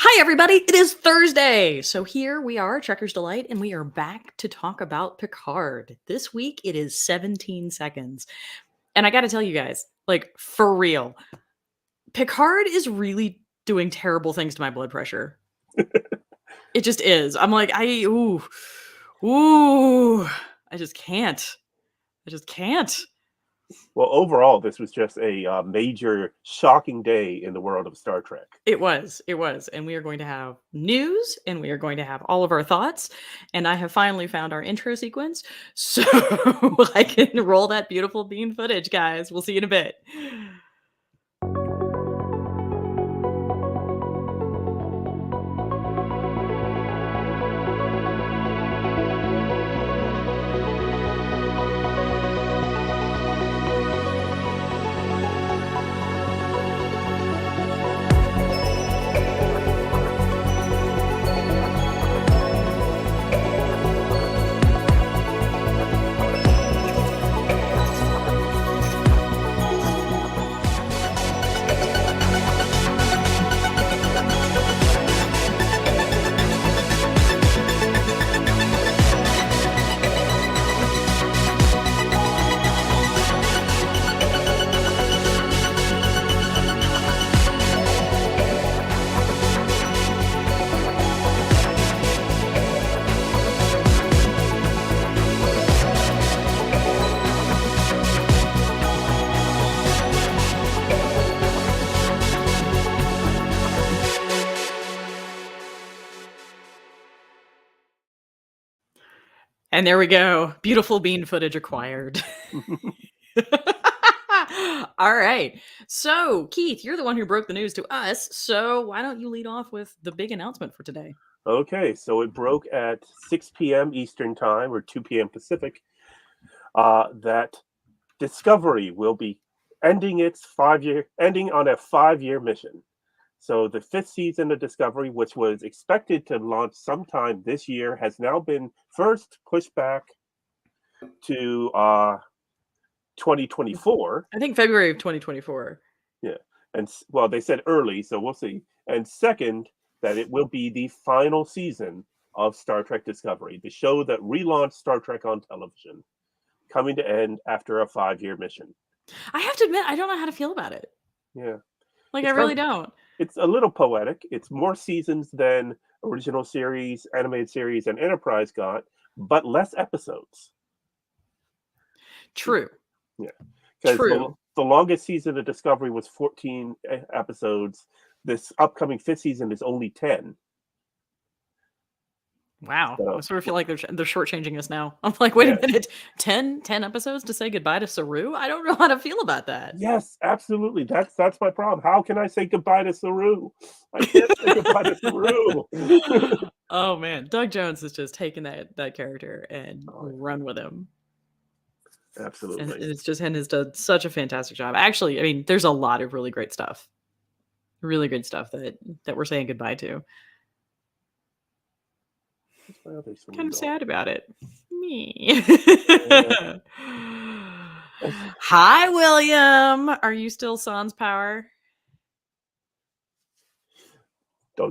Hi, everybody. It is Thursday. So here we are, Trekker's Delight, and we are back to talk about Picard. This week it is 17 seconds. And I got to tell you guys, like, for real, Picard is really doing terrible things to my blood pressure. It just is. I'm like, ooh, I just can't. I just can't. Well, overall, this was just a major shocking day in the world of Star Trek. It was. And we are going to have news and we are going to have all of our thoughts. And I have finally found our intro sequence. So I can roll that beautiful bean footage, guys. We'll see you in a bit. And there we go. Beautiful bean footage acquired. All right. So, Keith, you're the one who broke the news to us. So, why don't you lead off with the big announcement for today? Okay, so it broke at 6 p.m. Eastern Time or 2 p.m. Pacific that Discovery will be ending on a 5-year mission. So the 5th season of Discovery, which was expected to launch sometime this year, has now been first pushed back to 2024. I think February of 2024. Yeah. And well, they said early, so we'll see. And second, that it will be the final season of Star Trek Discovery, the show that relaunched Star Trek on television, coming to end after a 5-year mission. I have to admit, I don't know how to feel about it. Yeah. Like, I really don't. It's a little poetic. It's more seasons than original series, animated series, and Enterprise got, but less episodes. True. Yeah. Because the longest season of Discovery was 14 episodes. This upcoming 5th season is only 10. Wow. So, I sort of feel like they're shortchanging us now. I'm like, wait a minute. 10 episodes to say goodbye to Saru? I don't know how to feel about that. Yes, absolutely. That's my problem. How can I say goodbye to Saru? I can't say goodbye to Saru. Oh man, Doug Jones has just taken that character and run with him. Absolutely. And it's just, and has done such a fantastic job. Actually, I mean, there's a lot of really great stuff. Really good stuff that we're saying goodbye to. Kind of sad about it. Me. Hi, William. Are you still Sans Power?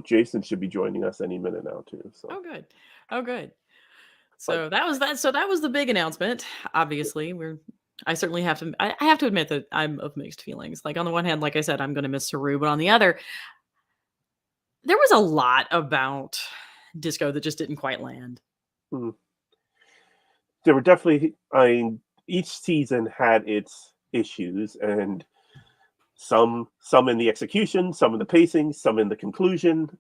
Jason should be joining us any minute now too. So. Oh, good. So that was that. So that was the big announcement. Obviously, I certainly have to. I have to admit that I'm of mixed feelings. Like, on the one hand, like I said, I'm going to miss Saru, but on the other, there was a lot about Disco that just didn't quite land. There were definitely. I mean, each season had its issues, and some in the execution, some in the pacing, some in the conclusion.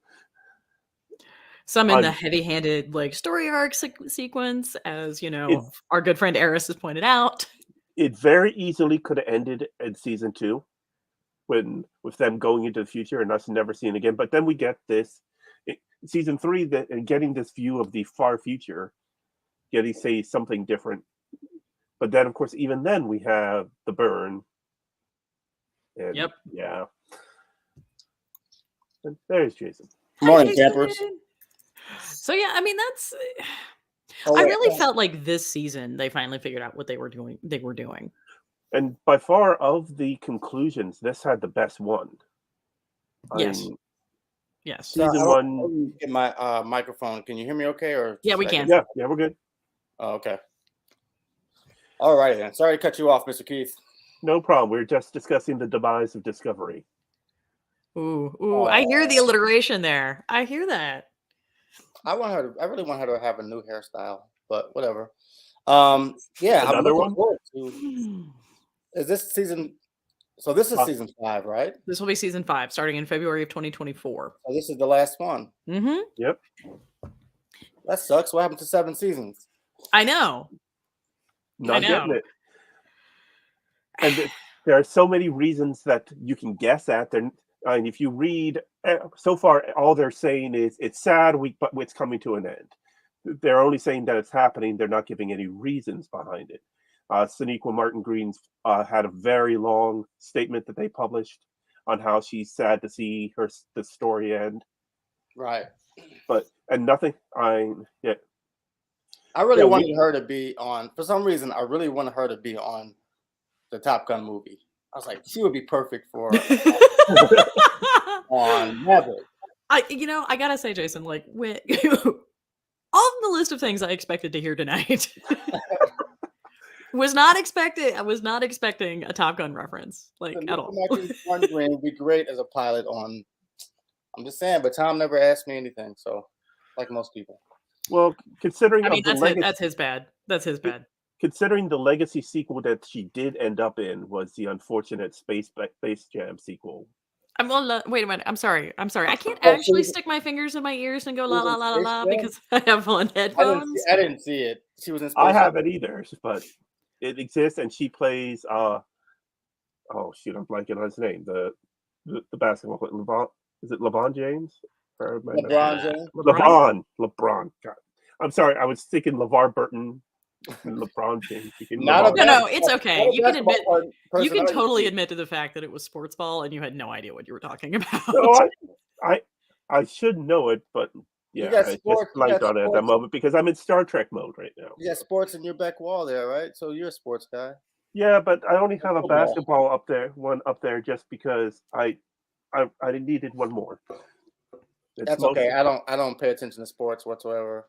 Some in the heavy-handed, like, story arc sequence, as, our good friend Eris has pointed out. It very easily could have ended in season 2, with them going into the future and us never seeing again. But then we get this season 3 and getting this view of the far future, getting say something different. But then, of course, even then we have the burn. And, yep. Yeah. And there's Jason. Morning, campers. So yeah, I mean, that's. I really felt like this season they finally figured out what they were doing. And by far of the conclusions, this had the best one. Yes. Yes. So Season I 1. don't get my microphone. Can you hear me okay? Or Yeah, we should I can. get- Yeah, we're good. Oh, okay. All right then. Sorry to cut you off, Mr. Keith. No problem. We're just discussing the demise of Discovery. Ooh, I hear the alliteration there. I hear that. I really want her to have a new hairstyle, but whatever. Yeah, I'm Another looking one? forward to. Is this season? So this is season 5, right? This will be season 5, starting in February of 2024. So this is the last one. Mm-hmm. Yep. That sucks. What happened to 7 seasons? I know. Not getting it. And there are so many reasons that you can guess at. I mean, if you read so far, all they're saying is it's sad, but it's coming to an end. They're only saying that it's happening. They're not giving any reasons behind it. Sonequa Martin Green's had a very long statement that they published on how she's sad to see the story end. Right. And nothing. I really wanted her to be on. For some reason, I really wanted her to be on the Top Gun movie. I was like, she would be perfect for on Maverick. I gotta say, Jason, like all the list of things I expected to hear tonight. I was not expecting a Top Gun reference, like at all. Martin Green would be great as a pilot on. I'm just saying, but Tom never asked me anything, so like most people. Well, considering that's his bad. That's his bad. Considering the legacy sequel that she did end up in was the unfortunate Space Jam sequel. Wait a minute. I'm sorry. I can't actually stick my fingers in my ears and go la la la la la because I have on headphones. I didn't see it. She was in Space I haven't either, but it exists, and she plays. Oh shoot, I'm blanking on his name. The basketball player, LeBron. Is it LeBron James? LeBron James. LeBron. God. I'm sorry. I was thinking LeVar Burton. LeBron James. No, it's okay. You can admit. You can totally admit to the fact that it was sports ball and you had no idea what you were talking about. No, I should know it, but yeah, I just blanked on it at that moment because I'm in Star Trek mode right now. You got sports in your back wall there, right? So you're a sports guy. Yeah, but I only have a basketball up there just because I needed one more. That's okay. I don't pay attention to sports whatsoever.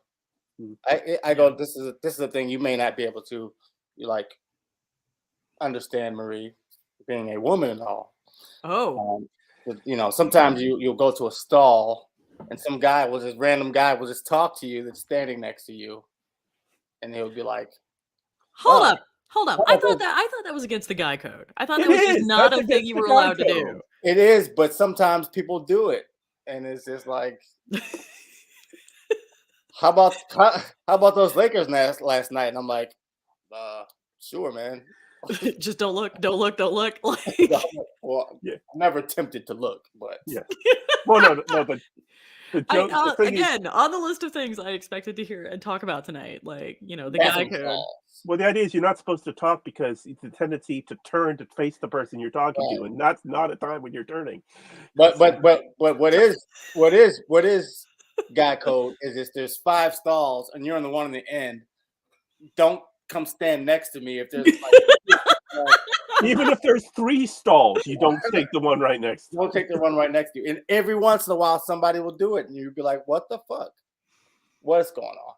I go. This is the thing you may not be able to understand, Marie, being a woman and all. Oh, sometimes you'll go to a stall and some random guy will just talk to you that's standing next to you, and he'll be like, Hold up. I thought that was against the guy code. I thought that was just not a thing you were allowed to do. It is, but sometimes people do it, and it's just like. How about those Lakers last night? And I'm like, sure, man. Just don't look. Well, yeah. I'm never tempted to look, but yeah. Well, no, but the joke again on the list of things I expected to hear and talk about tonight, the guy code. Well, the idea is you're not supposed to talk because it's a tendency to turn to face the person you're talking to, and that's not a time when you're turning. But what is guy code is there's 5 stalls and you're on the one on the end. Don't come stand next to me if there's even if there's 3 stalls, you don't take the one right next to you. Don't take the one right next to you. And every once in a while somebody will do it and you'll be like, what the fuck? What's going on?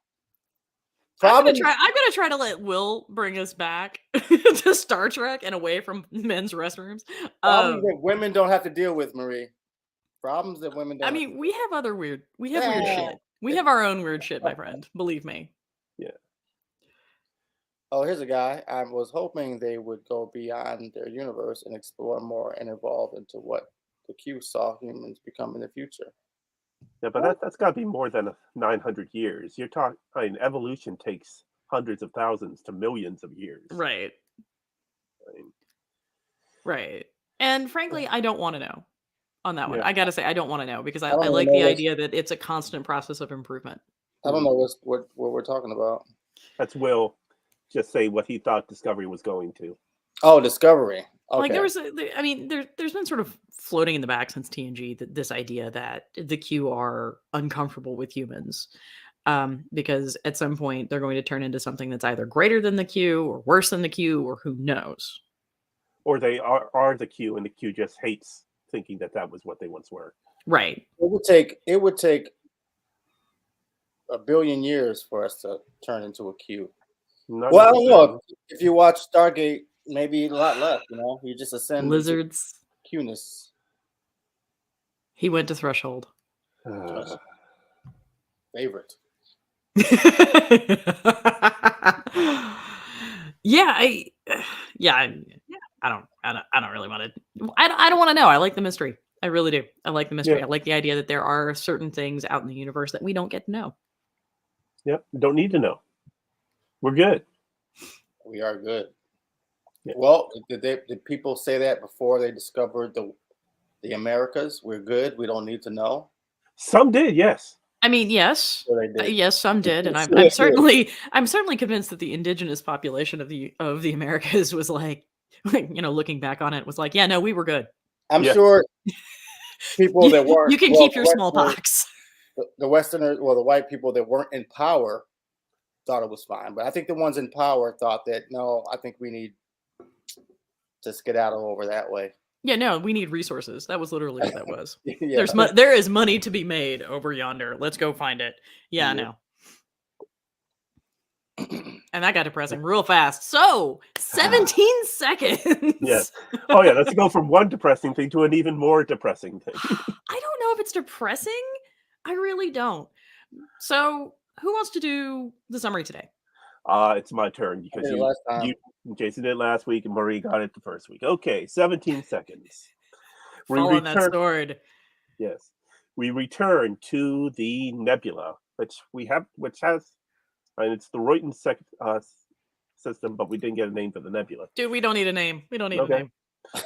I'm gonna try to let Will bring us back to Star Trek and away from men's restrooms. Problems that women don't have to deal with, Marie. Problems that women don't. I mean, we have weird shit. We have our own weird shit, my friend. Believe me. Yeah. Oh, here's a guy. I was hoping they would go beyond their universe and explore more and evolve into what the Q saw humans become in the future. Yeah, but that's got to be more than 900 years. You're talking. Evolution takes hundreds of thousands to millions of years. Right. Right. And frankly, I don't want to know on that one. I got to say, I don't want to know because I like the idea that it's a constant process of improvement. I don't know what we're talking about. That's Will just say what he thought Discovery was going to. Oh, Discovery. Okay. Like there's been sort of floating in the back since TNG this idea that the Q are uncomfortable with humans because at some point they're going to turn into something that's either greater than the Q or worse than the Q or who knows. Or they are the Q and the Q just hates thinking that was what they once were. Right. It would take a billion years for us to turn into a Q. Not Well, I don't know. necessarily. If you watch Stargate, maybe a lot less. You just ascend into Lizards. Q-ness. He went to Threshold. Favorite. Yeah, I don't really want to. I don't want to know. I like the mystery. I really do. I like the mystery. Yeah. I like the idea that there are certain things out in the universe that we don't get to know. Yep. Don't need to know. We're good. We are good. Yeah. Well, did people say that before they discovered the Americas? We're good. We don't need to know. Some did, yes. I mean, yes, Sure they did. yes, some did, and I'm certainly convinced that the indigenous population of the Americas was like, looking back on it, was like, yeah, no, we were good. I'm Yeah. sure people that weren't. You can well, keep your the smallpox. The Westerners, well, the white people that weren't in power thought it was fine, but I think the ones in power thought that no, I think we need to skedaddle over that way. Yeah, no, we need resources. That was literally what that was. Yeah. There is money to be made over yonder. Let's go find it. Yeah, no. And that got depressing real fast. So, 17 seconds. Yes. Oh yeah, let's go from one depressing thing to an even more depressing thing. I don't know if it's depressing. I really don't. So, who wants to do the summary today? It's my turn because last time. Jason did it last week and Marie got it the first week. Okay, 17 seconds. Fall on that sword. Yes. We return to the nebula, which has, and it's the Royton system, but we didn't get a name for the nebula. Dude, we don't need a name. We don't need a Okay. name.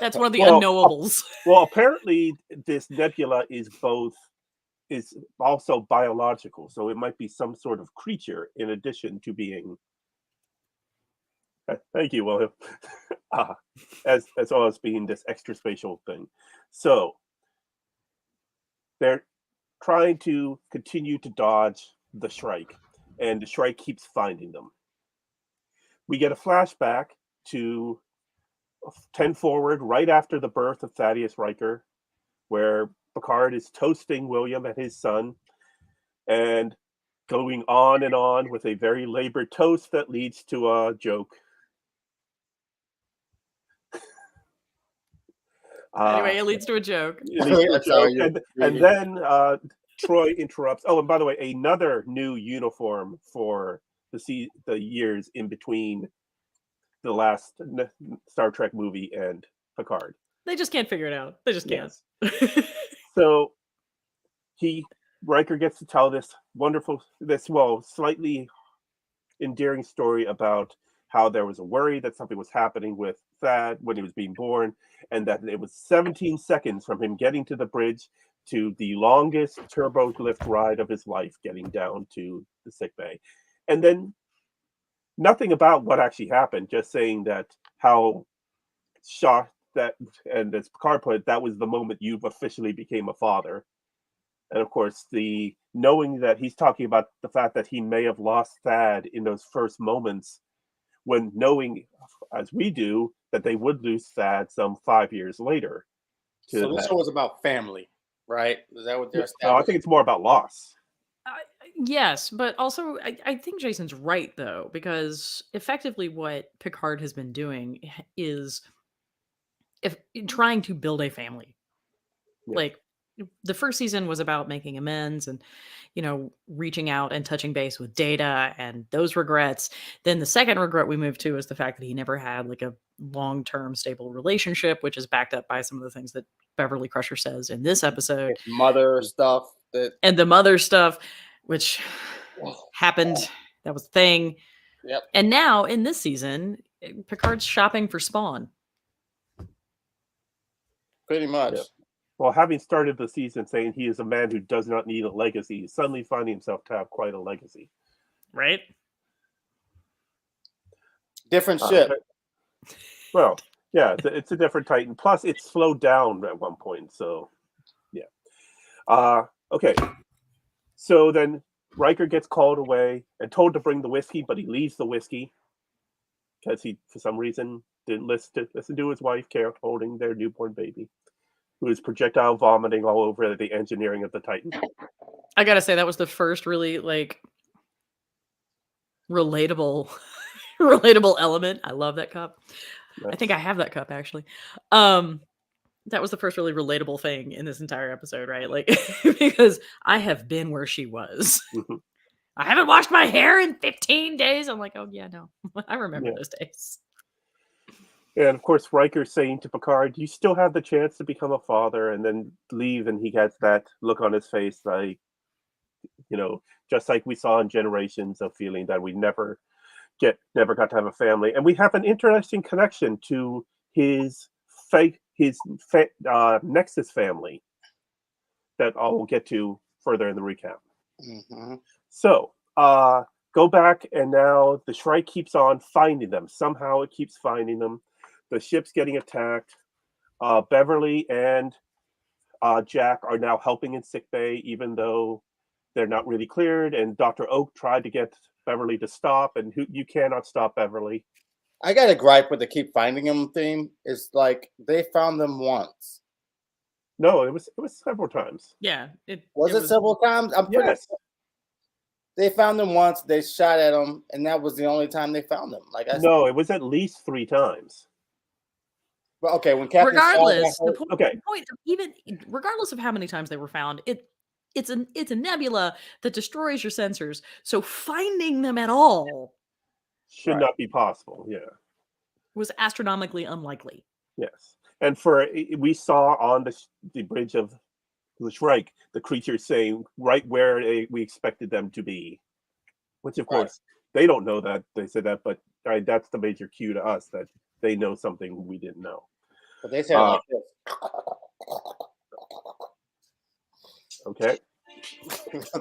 That's one of the unknowables. Well, apparently this nebula is also biological, so it might be some sort of creature in addition to being. Thank you, William. As well as being this extra spatial thing. So they're trying to continue to dodge the Shrike, and the Shrike keeps finding them. We get a flashback to 10 forward, right after the birth of Thaddeus Riker, where Picard is toasting William and his son, and going on and on with a very labored toast that leads to a joke. Anyway, it leads to a joke. And then Troy interrupts. Oh, and by the way, another new uniform for the years in between the last Star Trek movie and Picard. They just can't figure it out. They just can't. Yes. So Riker gets to tell this slightly endearing story about how there was a worry that something was happening with Thad when he was being born, and that it was 17 seconds from him getting to the bridge to the longest turbo lift ride of his life, getting down to the sickbay. And then nothing about what actually happened, just saying that how shocked that, and as Picard put it, that was the moment you officially became a father. And of course, the knowing that he's talking about the fact that he may have lost Thad in those first moments, when knowing, as we do, that they would lose Thad some 5 years later. So this show was about family, right? Is that what they're No, I think it's more about loss. Yes, but also I think Jason's right, though, because effectively what Picard has been doing is trying to build a family. Yeah. Like, the first season was about making amends and, reaching out and touching base with Data and those regrets. Then the second regret we moved to is the fact that he never had like a long-term stable relationship, which is backed up by some of the things that Beverly Crusher says in this episode. Mother stuff. And the mother stuff, which happened. That was the thing. Yep. And now in this season, Picard's shopping for Spawn. Pretty much. Yep. Well, having started the season saying he is a man who does not need a legacy, he's suddenly finding himself to have quite a legacy. Right? Different ship. Well, yeah, it's a different Titan. Plus, it slowed down at one point. So, yeah. Okay. So then Riker gets called away and told to bring the whiskey, but he leaves the whiskey because he, for some reason, didn't listen to his wife, Carol, holding their newborn baby. who is projectile vomiting all over the engineering of the Titan. I gotta say that was the first really like relatable relatable element. I love that cup. I think I have that cup actually. That was the first really relatable thing in this entire episode, right? Like because I have been where she was. Mhm. I haven't washed my hair in 15 days. I'm like, oh yeah, no. I remember Yeah. those days. And of course, Riker saying to Picard, "You still have the chance to become a father," and then leave, and he gets that look on his face, like, just like we saw in Generations, of feeling that we never got to have a family. And we have an interesting connection to his Nexus family that I'll get to further in the recap. Mm-hmm. So, go back, and now the Shrike keeps on finding them. Somehow it keeps finding them. The ship's getting attacked. Beverly and Jack are now helping in sickbay, even though they're not really cleared. And Dr. Oak tried to get Beverly to stop, and you cannot stop Beverly. I got a gripe with the keep finding them theme. It's like they found them once. No, it was several times. Yeah. Was it several times? I'm pretty Yes. sure. They found them once. They shot at them, and that was the only time they found them. No, it was at least 3 times. But okay, when Captain Regardless, Shaw got hurt, the point of even regardless of how many times they were found, it's a nebula that destroys your sensors. So finding them at all should not be possible. Yeah. was astronomically unlikely. Yes. And we saw on the bridge of the Shrike, the creatures saying right where we expected them to be, which of course they don't know that they said that, but that's the major cue to us that they know something we didn't know. but they said it like this. Okay.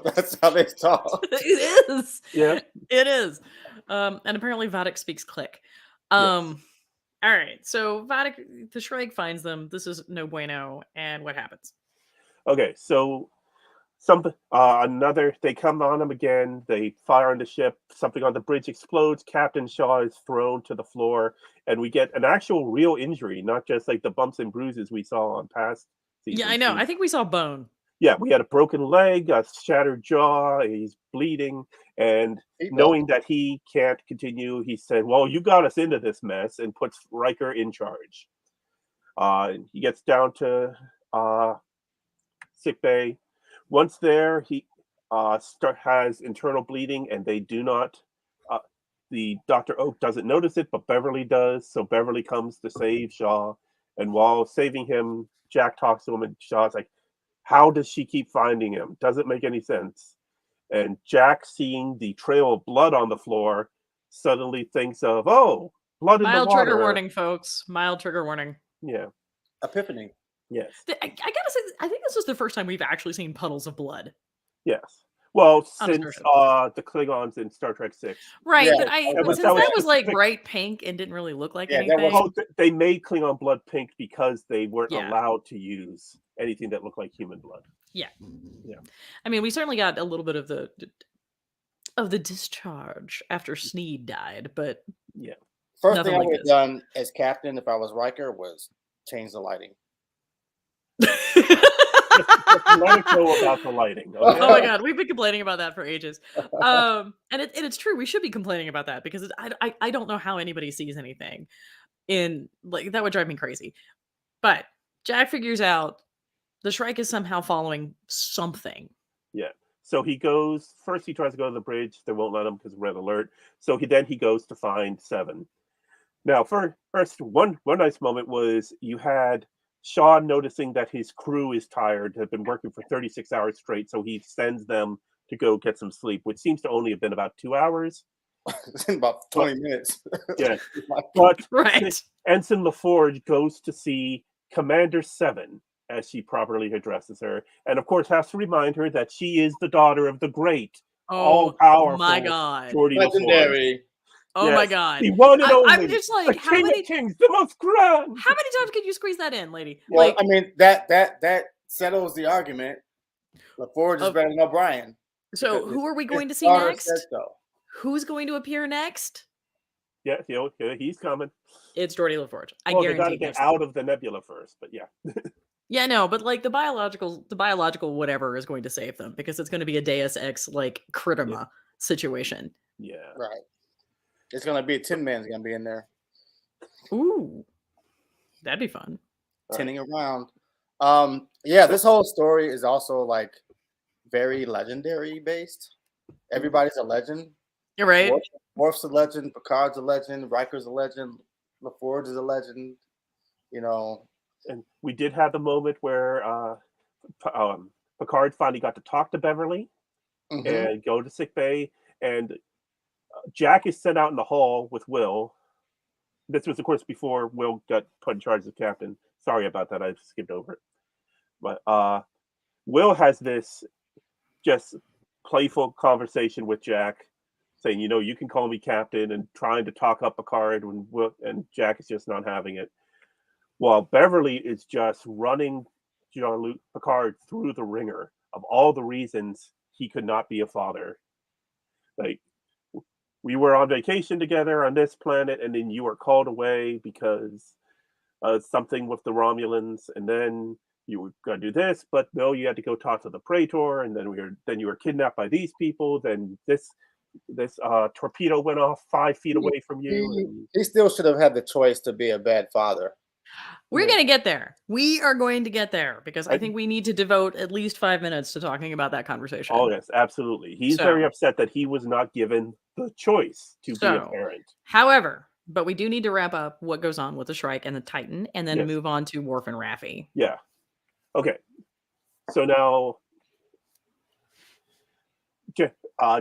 That's how they talk. It is. Yeah. It is. And apparently Vatic speaks click. Yes. All right. So Vatic, the Shrike finds them. This is no bueno. And what happens? Okay, so they come on them again. They fire on the ship. Something on the bridge explodes. Captain Shaw is thrown to the floor, and we get an actual real injury, not just like the bumps and bruises we saw on past seasons. Yeah, I know. I think we saw bone. Yeah, we had a broken leg, a shattered jaw. He's bleeding, and knowing that he can't continue, he said, "Well, you got us into this mess," and puts Riker in charge. He gets down to sick bay. Once there, he has internal bleeding, and they do not. The Dr. Oak doesn't notice it, but Beverly does. So Beverly comes to save Shaw, and while saving him, Jack talks to him, and Shaw's like, "How does she keep finding him? Doesn't make any sense." And Jack, seeing the trail of blood on the floor, suddenly thinks of, "Oh, blood in the water." Mild trigger warning, folks. Mild trigger warning. Yeah. Epiphany. Yes. I gotta say, I think this is the first time we've actually seen puddles of blood. Yes. Well, On a since starship. the Klingons in Star Trek 6. Right, Yeah, but since that was like bright pink and didn't really look like anything. Well, they made Klingon blood pink because they weren't Yeah. allowed to use anything that looked like human blood. Yeah. Yeah. I mean, we certainly got a little bit of the discharge after Sneed died, but yeah. First thing I would have done as captain if I was Riker was change the lighting. Let it go about the lighting. Okay? Oh my god, we've been complaining about that for ages. And it's true. We should be complaining about that because I don't know how anybody sees anything in like that would drive me crazy. But Jack figures out the Shrike is somehow following something. Yeah. So he goes first. He tries to go to the bridge. They won't let him because red alert. So he goes to find Seven. Now, first, one nice moment was you had Shaw noticing that his crew is tired, have been working for 36 hours straight, so he sends them to go get some sleep, which seems to only have been about 2 hours. About 20 minutes. Yeah. But right. Ensign LaForge goes to see Commander Seven, as she properly addresses her, and of course has to remind her that she is the daughter of the great, all-powerful my god, Geordi legendary. Oh my god! The one and only. I'm just like, the king of kings, the most grand. How many times could you squeeze that in, lady? Well, I mean that settles the argument. LaForge is better than O'Brien. So who are we going to see next? So. Who's going to appear next? Yeah, he's coming. It's Geordi LaForge. I guarantee. They got to get out of the nebula first, but yeah. Yeah, no, but like the biological whatever is going to save them because it's going to be a Deus Ex like Yeah. Critterma situation. Yeah. Right. It's gonna be Tin Man's gonna be in there Ooh, that'd be fun. All right. tinning around. Yeah, this whole story is also like very legendary based. Everybody's a legend. You're right. Worf's a legend. Picard's a legend. Riker's a legend. LaForge is a legend. You know, And we did have the moment where Picard finally got to talk to Beverly mhm. and go to sick bay, and Jack is sent out in the hall with Will. This was, of course, before Will got put in charge as captain. Sorry about that. I skipped over it. But Will has this just playful conversation with Jack, saying, you can call me captain, and trying to talk up Picard when Will and Jack is just not having it. While Beverly is just running Jean-Luc Picard through the ringer of all the reasons he could not be a father. Like, we were on vacation together on this planet, and then you were called away because something with the Romulans, and then you were going to do this, but no, you had to go talk to the Praetor, and then you were kidnapped by these people. Then this torpedo went off 5 feet away from you, and He still should have had the choice to be a bad father. We're yeah, going to get there. We are going to get there because I I, think we need to devote at least 5 minutes to talking about that oh conversation. yes, absolutely. He's very So, upset that he was not given the choice to be a so, parent. however, but we do need to wrap up what goes on with the Shrike and the Titan and then Yes, move on to Worf and Raffi. yeah. Okay, so now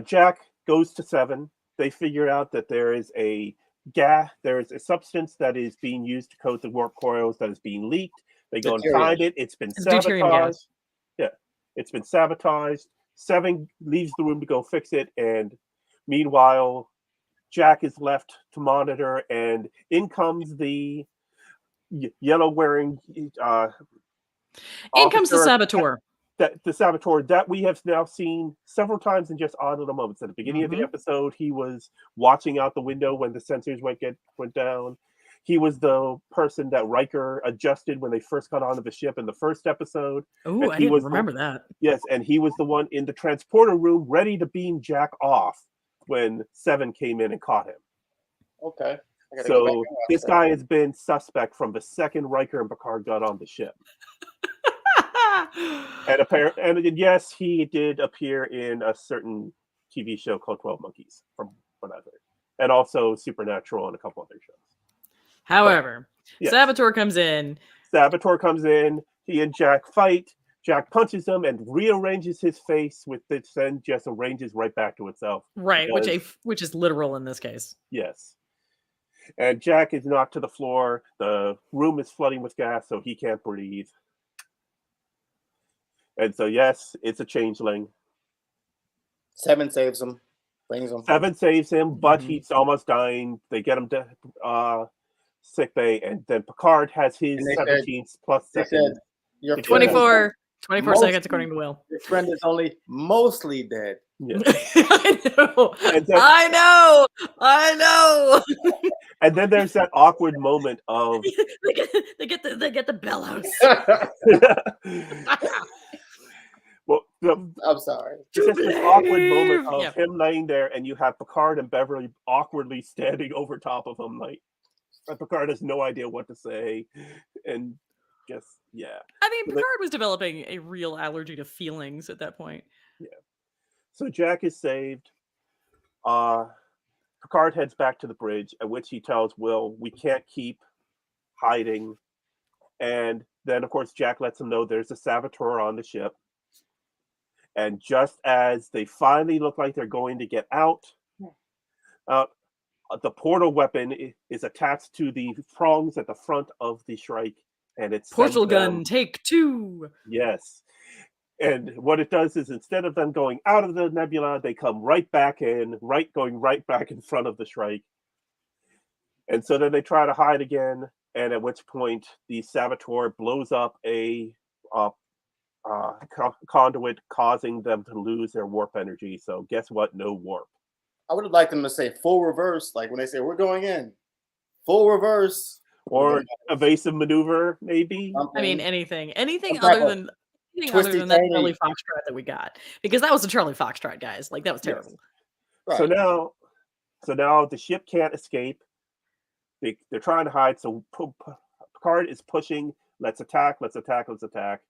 Jack goes to Seven. They figure out that there is a substance that is being used to coat the warp coils that is being leaked. They go and Deuterium. find it. It's been Deuterium sabotaged. gas. Yeah, it's been sabotaged. Seven leaves the room to go fix it, and meanwhile, Jack is left to monitor. And in comes the yellow-wearing In comes the officer, Saboteur. that the saboteur that we have now seen several times in just odd little moments. At the beginning of the Mm-hmm. episode, he was watching out the window when the sensors went down. He was the person that Riker adjusted when they first got onto the ship in the first episode. Oh, And I he didn't was remember that. yes, and he was the one in the transporter room ready to beam Jack off when Seven came in and caught him. Okay, I gotta go back So and watch this that. guy has been suspect from the second Riker and Picard got on the ship. And yes, he did appear in a certain TV show called 12 Monkeys, from what I've heard, and also Supernatural and a couple other shows. However, Yes, Saboteur comes in. Saboteur comes in. He and Jack fight. Jack punches him and rearranges his face, with this then just arranges right back to itself. Right, Because which is literal in this case. yes, and Jack is knocked to the floor. The room is flooding with gas, so he can't breathe. And so yes, it's a changeling. Seven saves him, brings him. Seven saves him, but Mhm. he's almost dying. They get him to sick bay, and then Picard has And his 17th plus they said, second your to get friend is out. 24 seconds according to Will. Your friend is only mostly dead. Yeah. I know. And then, I know. and then there's that awkward moment of they get the bellows. well, I'm sorry. it's just this awkward moment of Yeah. him laying there, and you have Picard and Beverly awkwardly standing over top of him, like, and Picard has no idea what to say, and just yeah. I mean, So Picard was developing a real allergy to feelings at that point. So Jack is saved. Picard heads back to the bridge, at which he tells Will, "We can't keep hiding." And then, of course, Jack lets him know there's a saboteur on the ship. And just as they finally look like they're going to get out, uh, the portal weapon is attached to the prongs at the front of the Shrike, and it sends Portal them. gun, take 2. Yes. And what it does is, instead of them going out of the nebula, they come right back in, going right back in front of the Shrike. And so then they try to hide again, and at which point the saboteur blows up a conduit, causing them to lose their warp energy. So guess what? No warp. I would have liked them to say full reverse, like when they say we're going in, full reverse. or evasive maneuver, maybe. I mean, Something. anything Some type other of than anything other than that twisty-turny. Charlie Foxtrot that we got, because that was a Charlie Foxtrot, guys. Like that was Yes. terrible. So Right. now the ship can't escape. They're trying to hide. So Picard is pushing. Let's attack. Let's attack. Let's attack.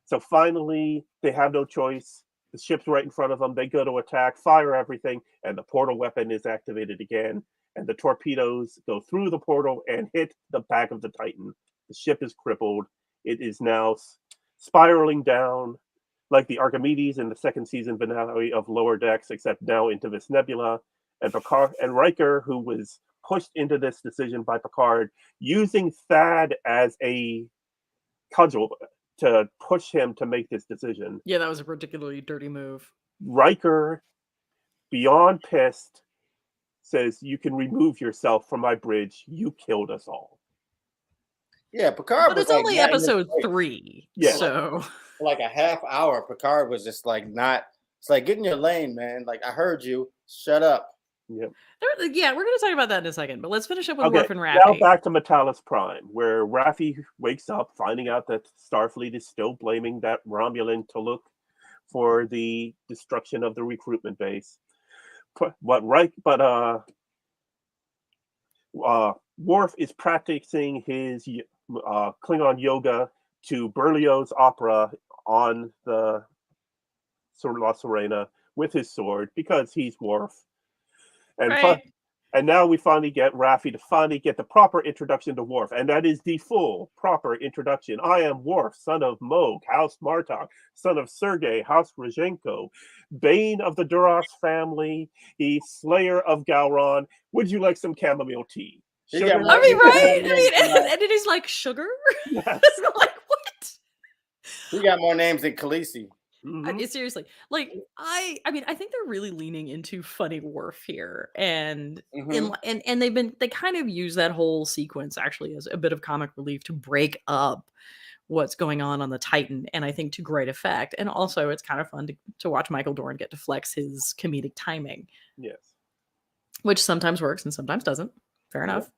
So finally, they have no choice. The ship's right in front of them. They go to attack, fire everything, and the portal weapon is activated again. And the torpedoes go through the portal and hit the back of the Titan. The ship is crippled. It is now spiraling down like the Archimedes in the second season finale of Lower Decks, except now into this nebula. And Picard and Riker, who was pushed into this decision by Picard, using Thad as a cudgel to push him to make this decision. Yeah, that was a particularly dirty move. Riker, beyond pissed, says, "You can remove yourself from my bridge. You killed us all." Yeah, Picard But was it's like only not in his episode place. 3, Yeah. so For like a half hour. Picard was just like not. It's like, get in your lane, man. Like, I heard you. Shut up. Yep. yeah, we're going to talk about that in a second. But let's finish up with Okay, Worf and now Raffi. back to Metalis Prime, where Raffi wakes up, finding out that Starfleet is still blaming that Romulan Tuluk for the destruction of the recruitment base. Worf is practicing his Klingon yoga to Berlioz's opera on the La Serena with his sword because he's Worf. And Right. and now we finally get Raffi to finally get the proper introduction to Worf, and that is the full proper introduction. I am Worf, son of Moog, House Martok, son of Sergei, House Rozhenko, Bane of the Duras family, the Slayer of Gowron. Would you like some chamomile tea? He Sugar? got more- I mean, right? Yeah, I mean, yeah. and it is like sugar. Yes. Like what? He got more names than Khaleesi. Mhm. Seriously, like I mean, I think they're really leaning into funny Worf here, and Mhm. and they kind of use that whole sequence actually as a bit of comic relief to break up what's going on the Titan, and I think to great effect. And also, it's kind of fun to watch Michael Dorn get to flex his comedic timing, Yes. which sometimes works and sometimes doesn't. Fair enough.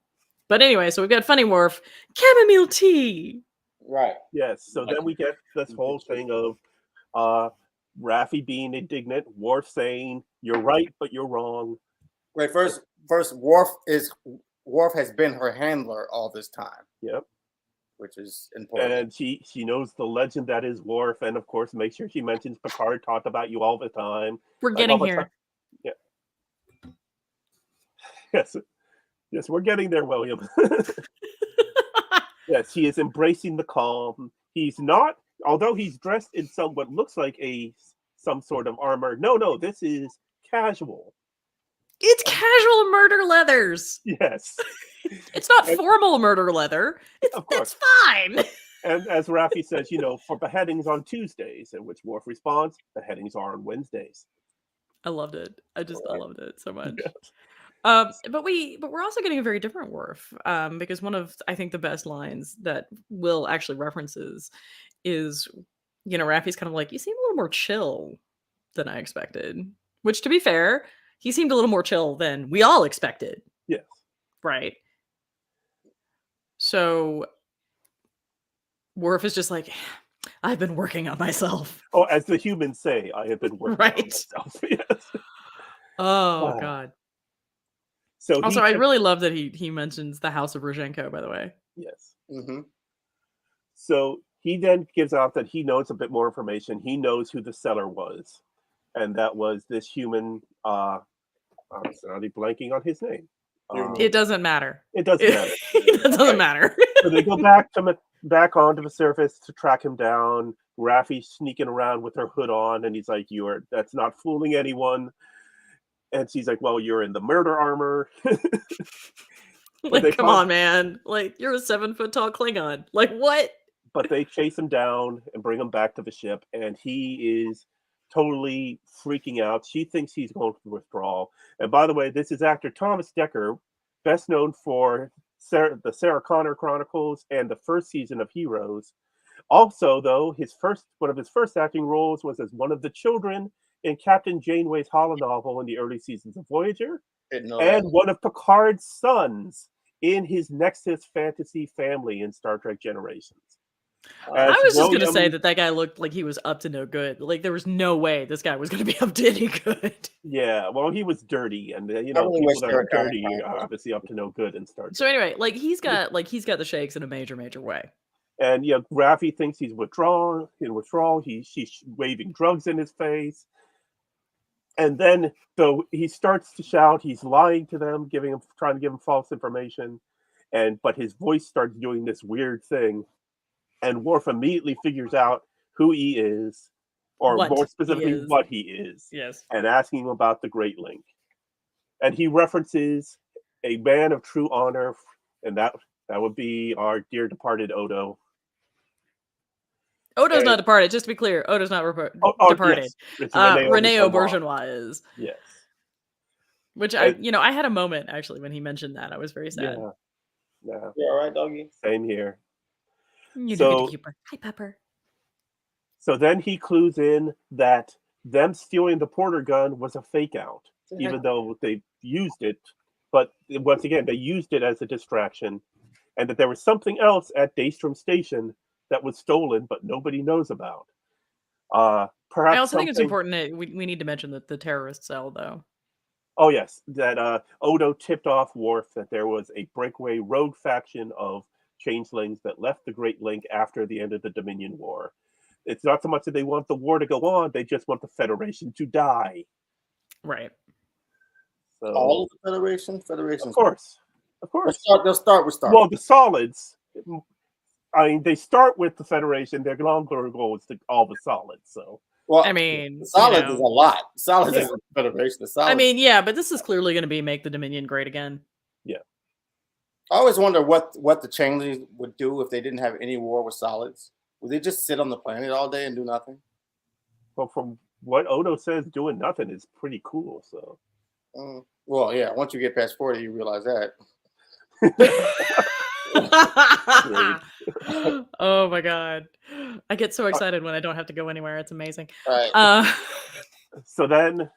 But anyway, so we've got funny Worf, chamomile tea. Right. Yes. So then we get this whole thing of Raffi being indignant, Worf saying, "You're right, but you're wrong." Wait, first Worf has been her handler all this time. Yep. Which is important. And she knows the legend that is Worf, and of course, make sure she mentions Picard talked about you all the time. We're getting here. Yeah. Yes, we're getting there, William. Yes, he is embracing the calm. He's not, although he's dressed in what looks like some sort of armor. No, this is casual. It's casual murder leathers. Yes. It's not formal murder leather. Of course. That's fine. And as Raffi says, for beheadings on Tuesdays, in which Worf responds, beheadings are on Wednesdays. I loved it. I loved it so much. Yes. But we're also getting a very different Worf, because one of I think the best lines that Will actually references is, Raffi's kind of like, you seem a little more chill than I expected. Which, to be fair, he seemed a little more chill than we all expected. Yes. Right. So Worf is just like, I've been working on myself. Oh, as the humans say, I have been working on myself. Yes. Oh God. So also, I really love that he mentions the House of Rozhenko, by the way. Yes. Mm-hmm. So he then gives out that he knows a bit more information. He knows who the seller was, and that was this human. I'm sorry, blanking on his name. It doesn't matter. It doesn't matter. It doesn't matter. So they go back onto the surface to track him down. Raffi's sneaking around with her hood on, and he's like, that's not fooling anyone." And she's like, "Well, you're in the murder armor." Like, come on, man. Like, you're a 7-foot tall Klingon. Like, what? But they chase him down and bring him back to the ship, and he is totally freaking out. She thinks he's going to withdraw. And by the way, this is actor Thomas Dekker, best known for the Sarah Connor Chronicles and the first season of Heroes. Also, though, one of his first acting roles was as one of the children in Captain Janeway's holonovel in the early seasons of Voyager, and one of Picard's sons in his Nexus fantasy family in Star Trek Generations. I As was just gonna say William, that guy looked like he was up to no good. Like there was no way this guy was gonna be up to any good. yeah, well, he was dirty, and I really wish people that are Derek Connick dirty died. are obviously up to no good in Star So Trek. anyway, he's got the shakes in a major way. And Raffi thinks he's withdrawal. She's waving drugs in his face, and then though he starts to shout, he's lying to them, trying to give them false information, but his voice starts doing this weird thing, and Worf immediately figures out who he is, or What more he specifically, is. what he is, Yes. and asking him about the Great Link. And he references a man of true honor, and that would be our dear departed Odo. Odo's not departed. Just to be clear, Odo's not departed. Yes, it's Rene Auberjonois is. Yes. Which I had a moment actually when he mentioned that. I was very sad. Yeah. You all right, doggy? Same here. You So- do get to Hi, Pepper. So then he clues in that them stealing the porter gun was a fake out, even though they used it. But once again, they used it as a distraction, and that there was something else at Daystrom Station that was stolen, but nobody knows about. Perhaps I also think it's important that we need to mention that the terrorist cell, though. Oh yes, that Odo tipped off Worf that there was a breakaway rogue faction of changelings that left the Great Link after the end of the Dominion War. It's not so much that they want the war to go on; they just want the Federation to die. Right. So, All of the Federation. of course. They'll start with Star. Well, the solids. I mean, they start with the Federation. Their longer goal is to all the solids. So, well, I mean, solids is a lot. Solids is a Federation. The solids. I mean, yeah, but this is clearly going to be make the Dominion great again. yeah. I always wonder what the changelings would do if they didn't have any war with solids. Would they just sit on the planet all day and do nothing? Well, from what Odo says, doing nothing is pretty cool. So, Well, yeah. Once you get past 40, you realize that. Oh my god, I get so excited when I don't have to go anywhere. It's amazing. Right. So then,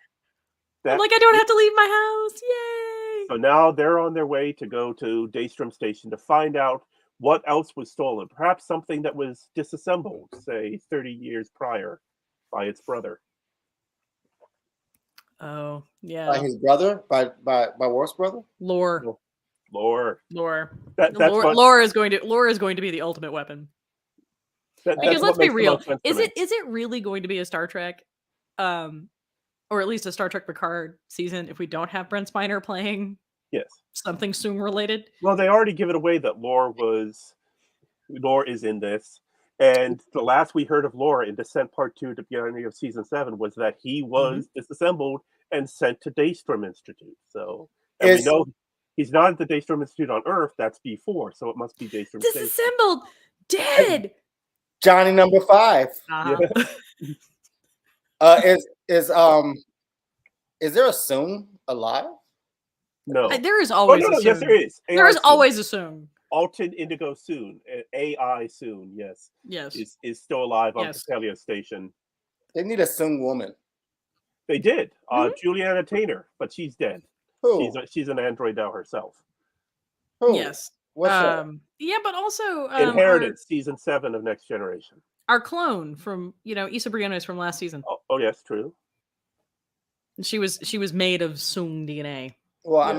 I'm like, I don't have to leave my house. Yay! So now they're on their way to go to Daystrom Station to find out what else was stolen. Perhaps something that was disassembled, say 30 years prior, by its brother. Oh yeah. By his brother, by Worf's brother. Lore. Lore is going to be the ultimate weapon. Because let's be real, is it really going to be a Star Trek, or at least a Star Trek Picard season if we don't have Brent Spiner playing? Yes. Something Soong related. Well, they already give it away that Lore is in this, and the last we heard of Lore in Descent Part 2 at the beginning of Season 7 was that he was disassembled and sent to Daystrom Institute. So, and we know he's not at the Daystrom Institute on Earth. That's B4, so it must be Daystrom Station. Disassembled, dead. Johnny number 5. Uh-huh. Yeah. Is there a Soong alive? No. There is always a Soong. Yes, there is. There is always a Soong. Alton Indigo Soong, AI Soong, yes. Yes. Is still alive on Castelia Station. They need a Soong woman. They did. Juliana Tainer, but she's dead. Who? She's an android now herself. Who? Yes. What's that? Yeah, but also Inheritance, Season 7 of Next Generation. Our clone from, Issa Briones from last season. Oh yes, true. She was made of Soong DNA. Well, I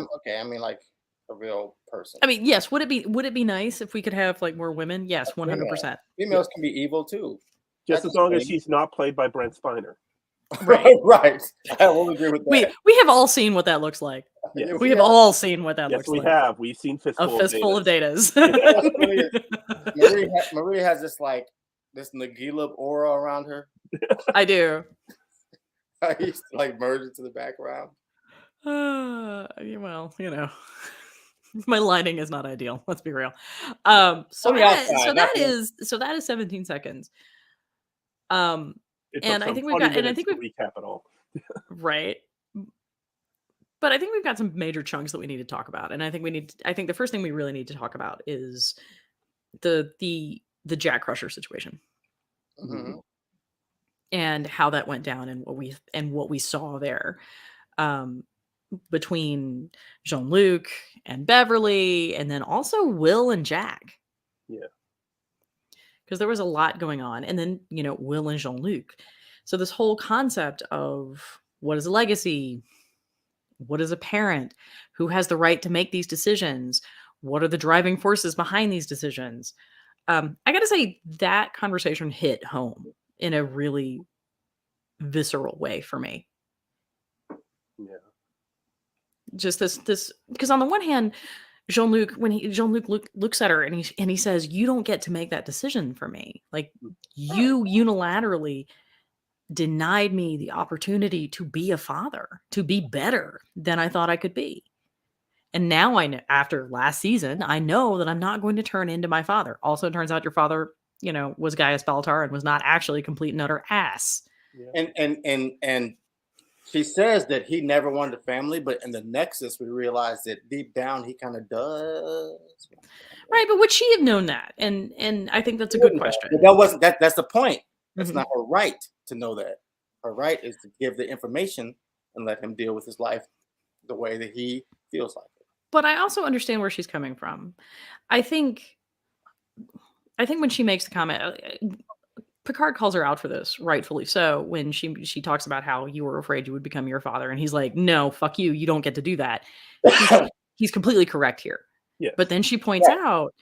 mean, like a real person. I mean, yes. Would it be nice if we could have like more women? Yes, 100%. Females can be evil too. Just as long as she's not played by Brent Spiner. Right. I will agree with that. We have all seen what that looks like. Yes. We have all seen what that looks like. Yes, we have. We've seen Fistful of Datas. Maria has this Nagila aura around her. I do. I used to merge into the background. Well, my lighting is not ideal. Let's be real. So that is 17 seconds. And I think we've got, recap it all. Right. But I think we've got some major chunks that we need to talk about, and I think the first thing we really need to talk about is the Jack Crusher situation, and how that went down, and what we saw there. between Jean-Luc and Beverly, and then also Will and Jack. Yeah. Because there was a lot going on. And then, Will and Jean-Luc. So this whole concept of what is a legacy? What is a parent? Who has the right to make these decisions? What are the driving forces behind these decisions? I got to say that conversation hit home in a really visceral way for me. Yeah. Just this, because on the one hand, Jean-Luc, when Jean-Luc looks at her and he says, "You don't get to make that decision for me. Like, you unilaterally denied me the opportunity to be a father, to be better than I thought I could be. And now I know, after last season, I know that I'm not going to turn into my father." Also, it turns out your father, was Gaius Baltar and was not actually a complete and utter ass. Yeah. And she says that he never wanted a family, but in the Nexus, we realize that deep down he kind of does. Right, but would she have known that? And I think that's a good question. But that wasn't that's the point. That's Mhm. not her right to know that. Her right is to give the information and let him deal with his life the way that he feels like it. But I also understand where she's coming from. I think when she makes the comment, Picard calls her out for this, rightfully so, when she talks about how you were afraid you would become your father, and he's like, "No, fuck you, you don't get to do that." He's completely correct here. Yes. But then she points out,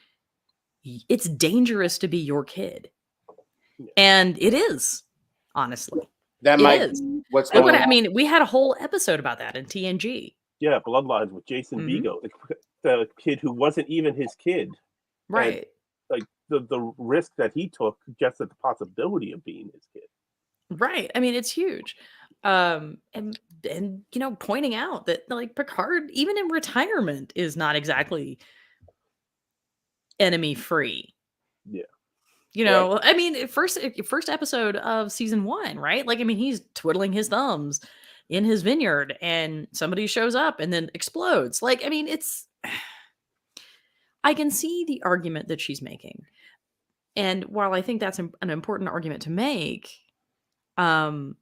it's dangerous to be your kid. Yeah. And it is, honestly. That It might is. be what's Look going what on. I mean, we had a whole episode about that in TNG. Yeah, Bloodlines with Jason Mhm. Vigo, the kid who wasn't even his kid. Right. Like the risk that he took just at the possibility of being his kid. Right. I mean, it's huge. And pointing out that, like, Picard, even in retirement, is not exactly enemy free. Yeah. Right. I mean, first episode of season 1, right? Like, I mean, he's twiddling his thumbs in his vineyard and somebody shows up and then explodes. Like, I mean, I can see the argument that she's making. And while I think that's an important argument to make, I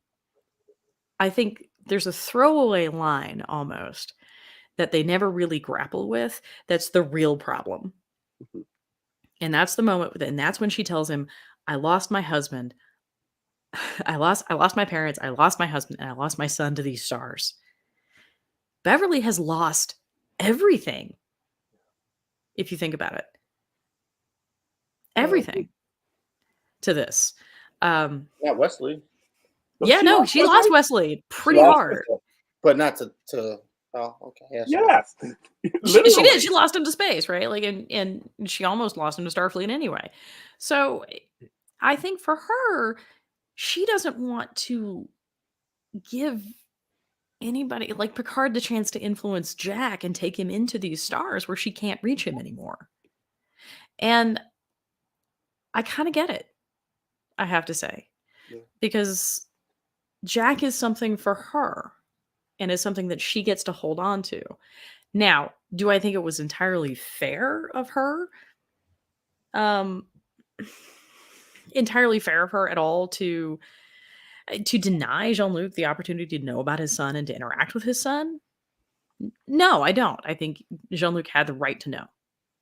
think there's a throwaway line almost that they never really grapple with. That's the real problem. Mhm. And that's the moment, and that's when she tells him, "I lost my husband. I lost my parents. I lost my husband, and I lost my son to these stars." Beverly has lost everything. If you think about it. Everything to this. Not Wesley. Yeah, no, she lost Wesley pretty hard. But not to oh, okay. Yeah, Yes. She did. She lost him to space, right? Like, and she almost lost him to Starfleet anyway. So I think for her, she doesn't want to give anybody like Picard the chance to influence Jack and take him into these stars where she can't reach him anymore. And I kind of get it, I have to say, because Jack is something for her and is something that she gets to hold on to. Now, do I think it was entirely fair of her? Entirely fair of her at all to deny Jean-Luc the opportunity to know about his son and to interact with his son? No, I don't. I think Jean-Luc had the right to know.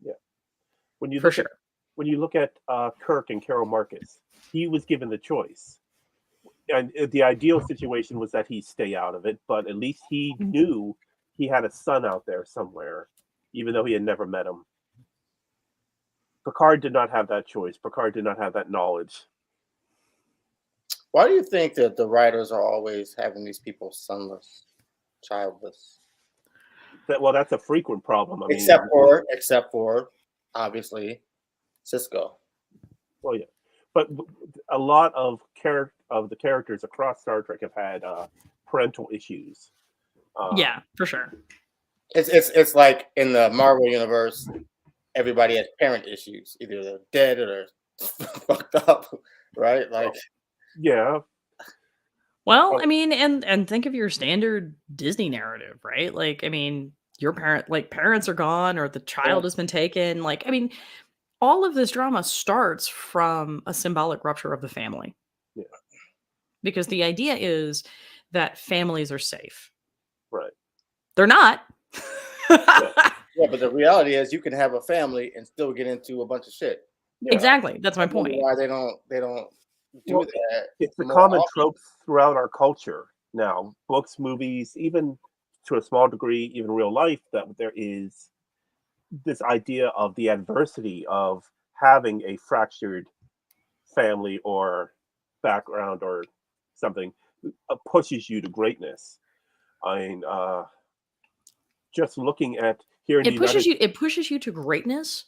Yeah. When you For look sure. when you look at Kirk and Carol Marcus, he was given the choice. And the ideal situation was that he stay out of it, but at least he knew he had a son out there somewhere, even though he had never met him. Picard did not have that choice. Picard did not have that knowledge. Why do you think that the writers are always having these people sonless, childless? That's a frequent problem. I mean, except for obviously Cisco. Well, yeah, but a lot of the characters across Star Trek have had parental issues. Yeah, for sure. It's like in the Marvel universe, everybody has parent issues. Either they're dead or they're fucked up, right? Like, yeah. Well, I mean, and think of your standard Disney narrative, right? Like, I mean, your parents are gone or the child has been taken. Like, I mean, all of this drama starts from a symbolic rupture of the family. Yeah. Because the idea is that families are safe. Right. They're not. Yeah, but the reality is you can have a family and still get into a bunch of shit. Yeah. Exactly. That's my I wonder point. why they don't do Well, that. it's the more common often. tropes throughout our culture now. Books, movies, even to a small degree, even real life, that there is this idea of the adversity of having a fractured family or background or something pushes you to greatness. I mean, just looking at here in the United It pushes you to greatness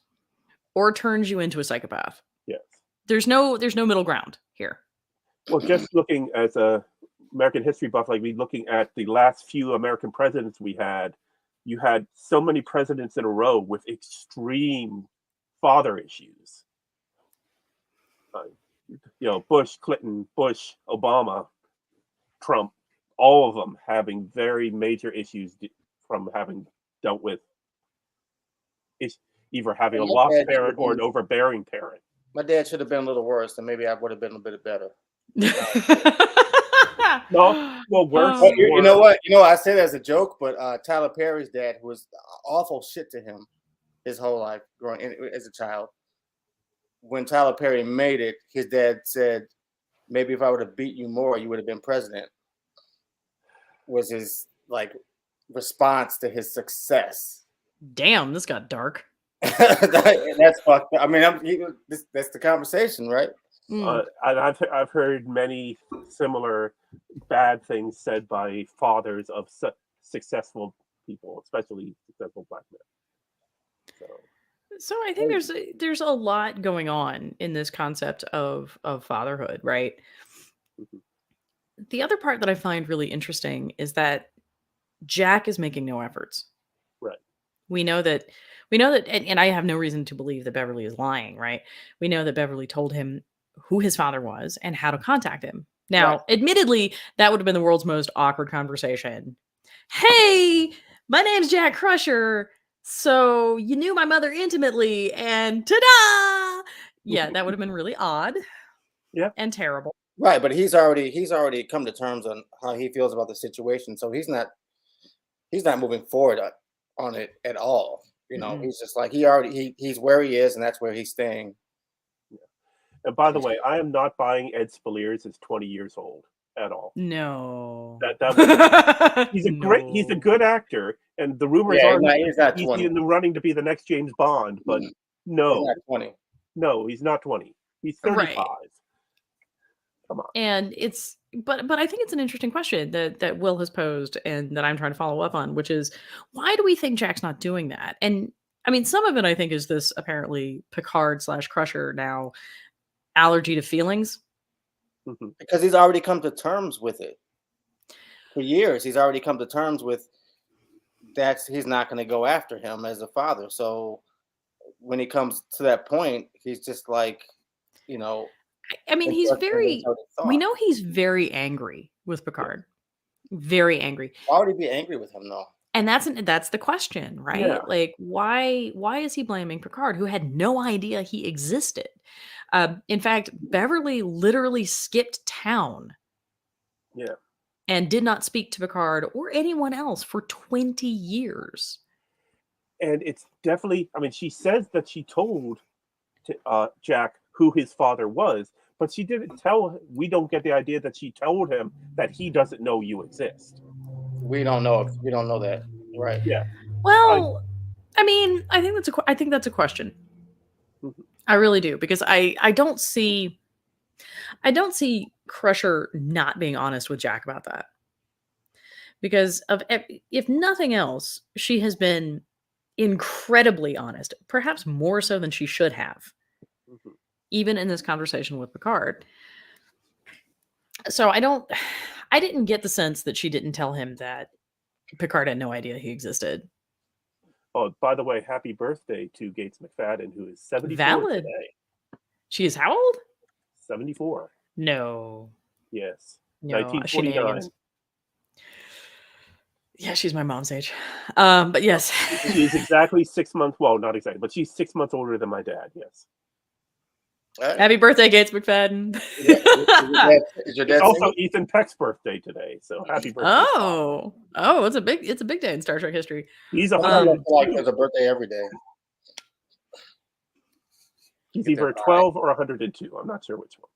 or turns you into a psychopath. yes. There's no middle ground here. Well, just looking as a American history buff, like me looking at the last few American presidents we had, you had so many presidents in a row with extreme father issues. Bush, Clinton, Bush, Obama, Trump, all of them having very major issues from having dealt with either having a My lost dad should parent have or an been overbearing parent. my dad should have been a little worse, and maybe I would have been a bit better. No, well, worse. Oh. You know what? I say that as a joke, but Tyler Perry's dad, who was awful shit to him his whole life growing as a child. When Tyler Perry made it, his dad said, "Maybe if I would have beat you more, you would have been president." Was his response to his success. Damn, this got dark. That's fucked up. I mean, that's the conversation, right? Mm. And I've heard many similar bad things said by fathers of successful people, especially successful black men. So I think there's a lot going on in this concept of fatherhood, right? Mhm. The other part that I find really interesting is that Jack is making no efforts. Right. We know that, and I have no reason to believe that Beverly is lying, right? We know that Beverly told him who his father was and how to contact him. Now, Right. admittedly, that would have been the world's most awkward conversation. Hey, my name's Jack Crusher. So you knew my mother intimately, and ta-da! Yeah, that would have been really odd. Yeah. And terrible. Right, but he's already come to terms on how he feels about the situation, so he's not moving forward on it at all. Mm-mm. He's just like he's where he is, and that's where he's staying. And by the way, I am not buying Ed Speleers as 20 years old at all. No. He's a good actor, and the rumors Yeah, are he's not he's 20. in the running to be the next James Bond, but He's no, not 20. no, he's not 20. He's 35. Right. Come on. And but I think it's an interesting question that Will has posed and that I'm trying to follow up on, which is why do we think Jack's not doing that? And I mean, some of it I think is this apparently Picard / Crusher now allergy to feelings. Mhm. Because he's already come to terms with it. For years, he's already come to terms with he's not going to go after him as a father. So when he comes to that point, he's just like, I mean, we know he's very angry with Picard. Very angry. Why would he be angry with him though? And that's the question, right? Yeah. Like, why is he blaming Picard, who had no idea he existed? In fact, Beverly literally skipped town. Yeah. And did not speak to Picard or anyone else for 20 years. And it's definitely, I mean, she says that she told Jack who his father was, but she didn't we don't get the idea that she told him that he doesn't know you exist. We don't know that. Right. Yeah. Well, I mean, I think that's a question. Mhm. I really do, because I don't see Crusher not being honest with Jack about that. Because if nothing else, she has been incredibly honest, perhaps more so than she should have, Mhm. even in this conversation with Picard. So I didn't get the sense that she didn't tell him that Picard had no idea he existed. Oh, by the way, happy birthday to Gates McFadden, who is 74 Valid. today. She is how old? 74. No. Yes. No, 1929. shenanigans. Yeah, she's my mom's age. But yes. She's exactly 6 months, well, not exactly, but she's 6 months older than my dad, yes. Happy birthday, Gates McFadden. Is your It's dad also single? Ethan Peck's birthday today, so happy birthday! Bob. Oh, it's a big day in Star Trek history. He's Sometimes I feel 102. like there's a birthday every day. He's Get either that 12 or 102. I'm not sure which one.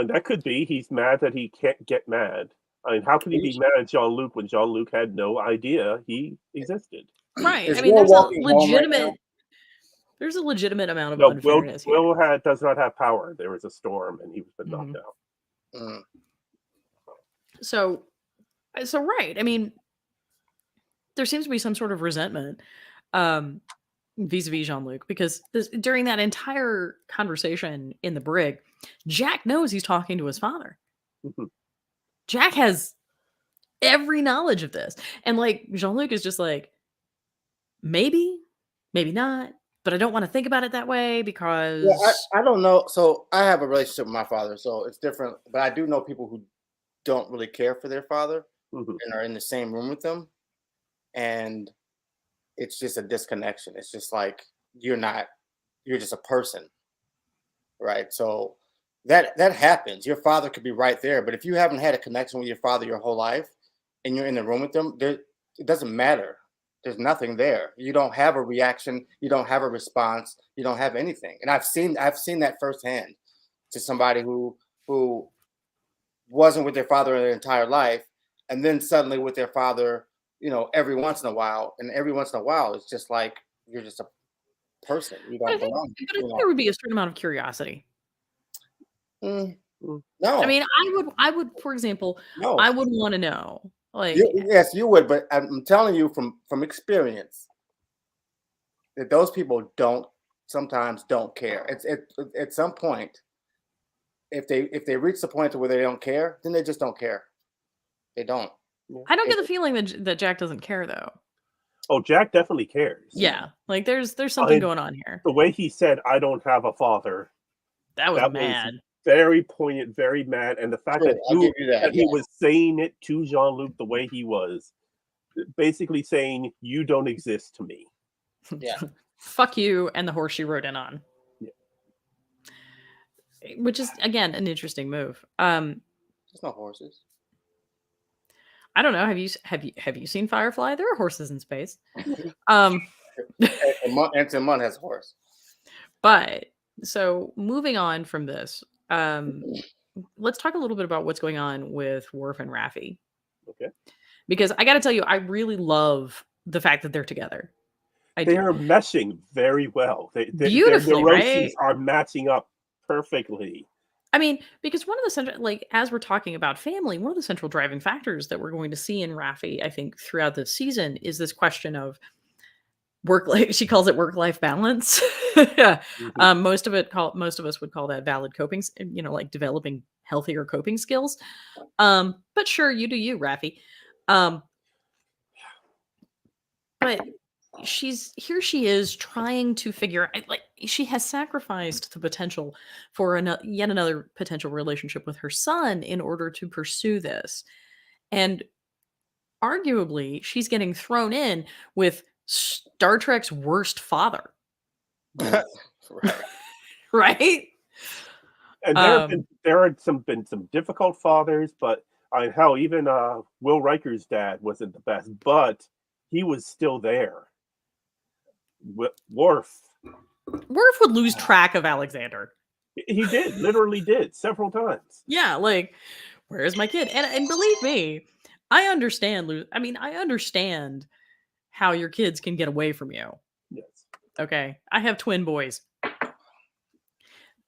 That could be. He's mad that he can't get mad. I mean, how could he be mad at Jean-Luc when Jean-Luc had no idea he existed? Right. Is I mean, Will there's a walking home right now? legitimate amount of No, unfairness here. Will does not have power. There was a storm, and he's been knocked out. Mm. So right. I mean, there seems to be some sort of resentment vis-a-vis Jean-Luc, because during that entire conversation in the brig, Jack knows he's talking to his father. Mhm. Jack has every knowledge of this. And like Jean-Luc is just like, maybe not, but I don't want to think about it that way because Yeah, I don't know. So I have a relationship with my father, so it's different. But I do know people who don't really care for their father Mhm. and are in the same room with them, and it's just a disconnection. It's just like you're just a person, right? So that happens. Your father could be right there, but if you haven't had a connection with your father your whole life and you're in the room with them, it doesn't matter. There's nothing there. You don't have a reaction. You don't have a response. You don't have anything. And I've seen that firsthand to somebody who wasn't with their father their entire life, and then suddenly with their father, every once in a while, and every once in a while, it's just like you're just a person. You but I don't think, belong. there would be a certain amount of curiosity. No. I mean, I would, for example, No. I would want to know, like, Yes, you would, but I'm telling you from experience that those people sometimes don't care. It's at some point, if they reach the point to where they don't care, then they just don't care. They don't. I don't get the feeling that Jack doesn't care though. Oh, Jack definitely cares. Yeah, like there's something going on here. The way he said, "I don't have a father," That was that mad. was very poignant, very mad, and the fact Sure, that I'll give you that, he was saying it to Jean-Luc the way he was, basically saying, "You don't exist to me." Yeah. Fuck you and the horse you rode in on. Yeah. Which is again an interesting move. There's no horses. I don't know. Have you seen Firefly? There are horses in space. Um, Anson Munn has a horse. But so moving on from this, let's talk a little bit about what's going on with Worf and Raffi. Okay. Because I got to tell you, I really love the fact that they're together. They are meshing very well. Beautifully, their neuroses right? are matching up perfectly. I mean, because one of the central, like as we're talking about family, one of the central driving factors that we're going to see in Raffi, I think, throughout this season is this question of work-life. She calls it work-life balance. Mhm. Most of us would call that valid coping, like developing healthier coping skills. But sure, you do you, Raffi. But she is trying to figure, like, she has sacrificed the potential for yet another potential relationship with her son in order to pursue this. And arguably, she's getting thrown in with Star Trek's worst father. Right. Right? And there have been some difficult fathers, but hell, even Will Riker's dad wasn't the best, but he was still there. Worf would lose track of Alexander. He did, literally did, several times. Yeah, like, where's my kid? And believe me, I understand. I understand how your kids can get away from you. Yes. Okay, I have twin boys.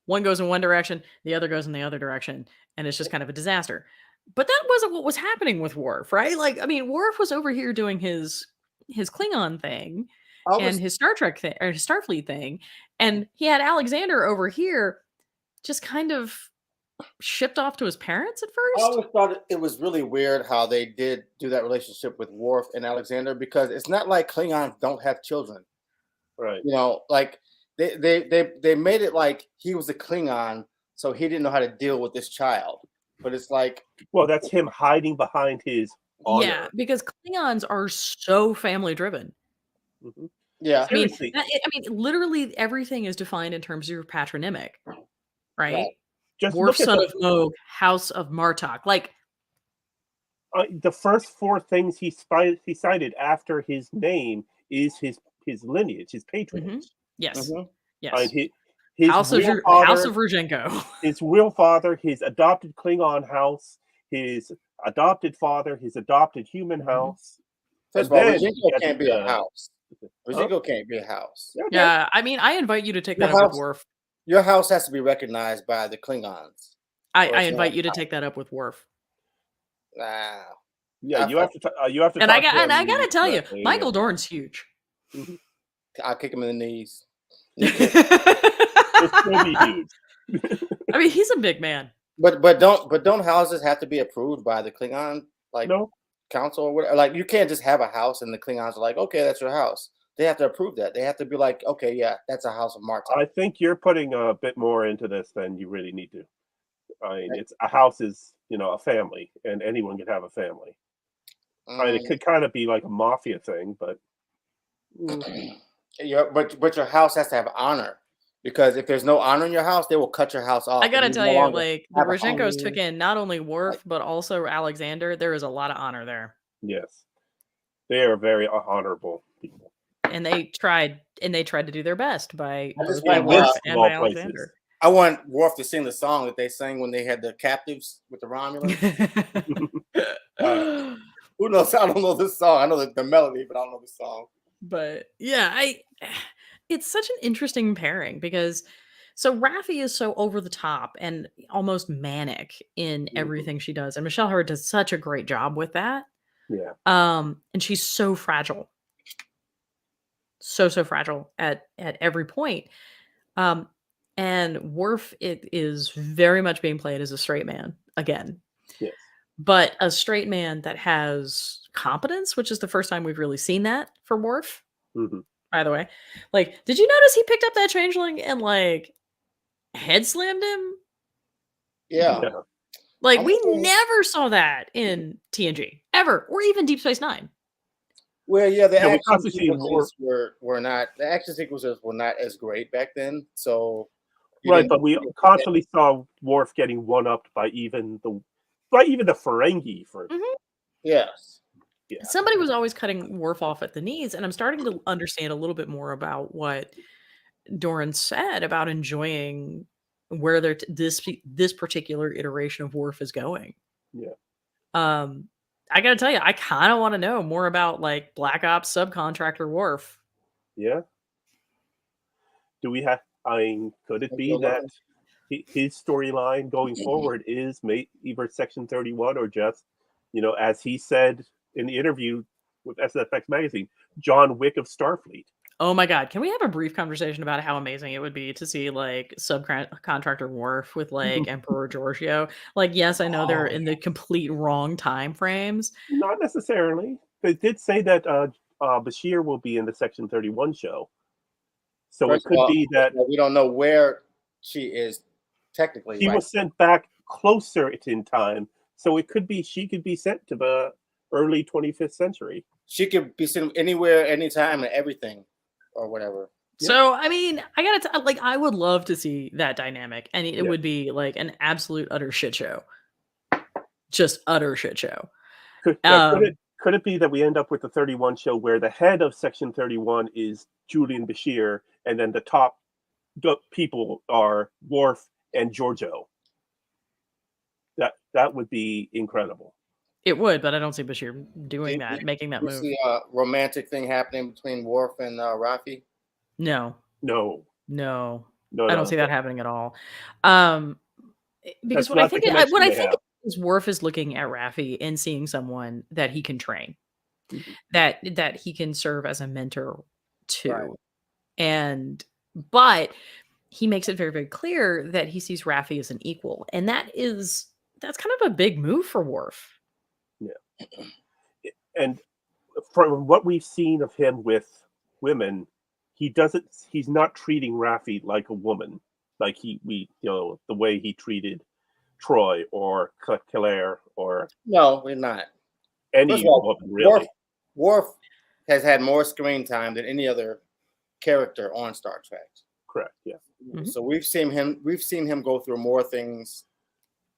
One goes in one direction, the other goes in the other direction, and it's just kind of a disaster. But that wasn't what was happening with Worf, right? Like, I mean, Worf was over here doing his Klingon thing and his Star Trek thing or his Starfleet thing, and he had Alexander over here just kind of shipped off to his parents at I first. always thought it was really weird how they did do that relationship with Worf and Alexander, because it's not like Klingons don't have children, right? Like they made it like he was a Klingon, so he didn't know how to deal with this child. But it's like, well, that's him hiding behind his honor. Yeah, because Klingons are so family driven. Mm-hmm. Yeah. I mean, Seriously. literally everything is defined in terms of your patronymic, right? Right. Just Worf, look at son of Moog, House of Martok. Like, the first four things he cited after his name is his lineage, his patronage. yes, Mm-hmm. yes. His House real of father, Ruzhenko. his real father, his adopted Klingon house, his adopted father, his adopted human house. First And of all, then you Rojinko get can't be a the house. huh? Rojinko can't be a house. Okay. Yeah, I mean, I invite you to take Your that up with house, Worf. your house has to be recognized by the Klingons. I invite you to take that up with Worf. Nah. Yeah, you have to And talk to I him gotta tell you, directly, Michael and- Dorn's huge. Mhm. I'll kick him in the knees. He'll still be huge. I mean, he's a big man. But don't houses have to be approved by the Klingon No, council or whatever? Like you can't just have a house and the Klingons are like, okay, that's your house. They have to approve that. They have to be like, okay, yeah, that's a house of Marta. I think you're putting a bit more into this than you really need to. I mean, it's a house is a family, and anyone can have a family. I mean, it could kind of be like a mafia thing, but Yeah, but your house has to have honor because if there's no honor in your house, they will cut your house off. I gotta and tell no you, longer like the have a Roshenkos home. took in not only Worf but also Alexander. There is a lot of honor there, yes, they are very honorable people. and they tried to do their best by I just both by want Worf Worf of and all by places. Alexander. I want Worf to sing the song that they sang when they had the captives with the Romulans. Who knows? I don't know this song. I know the melody, but I don't know the song. But yeah, it's such an interesting pairing because so Raffi is so over the top and almost manic in everything she does, and Michelle Hurd does such a great job with that. Yeah, And she's so fragile, so fragile at every point. Um, and Worf it is very much being played as a straight man again, yes. but a straight man that has competence, which is the first time we've really seen that for Worf. hmm By the way, like, did you notice he picked up that changeling and like head slammed him? Yeah. Yeah. Like, I'm we saying- never saw that in TNG ever, or even Deep Space Nine. Well, yeah, the Yeah, we action constantly see sequences were not the action sequences were not as great back then. So you Right, didn't but we see it constantly saw Worf getting one upped by even the Ferengi for Yes. yeah. Somebody was always cutting Worf off at the knees, and I'm starting to understand a little bit more about what Doran said about enjoying where this particular iteration of Worf is going. Yeah. I gotta tell you, I kind of want to know more about like Black Ops subcontractor Worf. Yeah. Do we have? I mean, could it Like be you're that looking- his storyline going forward is either Section 31 or just, as he said in the interview with SFX magazine, John Wick of Starfleet? Oh my god, can we have a brief conversation about how amazing it would be to see like subcontractor Worf with like Emperor Giorgio? Like, yes, I know they're in the complete wrong time frames. Not necessarily. They did say that Bashir will be in the Section 31 show, so First it could of all, be that we don't know where she is technically. he Right? was sent back closer in time, so it could be she could be sent to the early 25th century. She could be sent anywhere, anytime, and everything, or whatever. So, I mean, I gotta like, I would love to see that dynamic, and it Yeah. would be like an absolute utter shit show, just utter shit show. Could it be that we end up with the 31 show where the head of Section 31 is Julian Bashir, and then the top people are Worf and Giorgio? That would be incredible. It would, but I don't see Bashir doing that, making that You move. see a romantic thing happening between Worf and Raffi? No, No, I don't see that happening at all. Because That's what I not the think, connection what I they think have. is Worf is looking at Raffi and seeing someone that he can train, Mhm. that he can serve as a mentor to, Right. but he makes it very, very clear that he sees Raffi as an equal, and that's kind of a big move for Worf. And from what we've seen of him with women, he's not treating Raffi like a woman, like the way he treated Troy or Claire or No, we're not. any First of all, woman really. Worf has had more screen time than any other character on Star Trek. Correct. Yeah. Mhm. So we've seen him go through more things,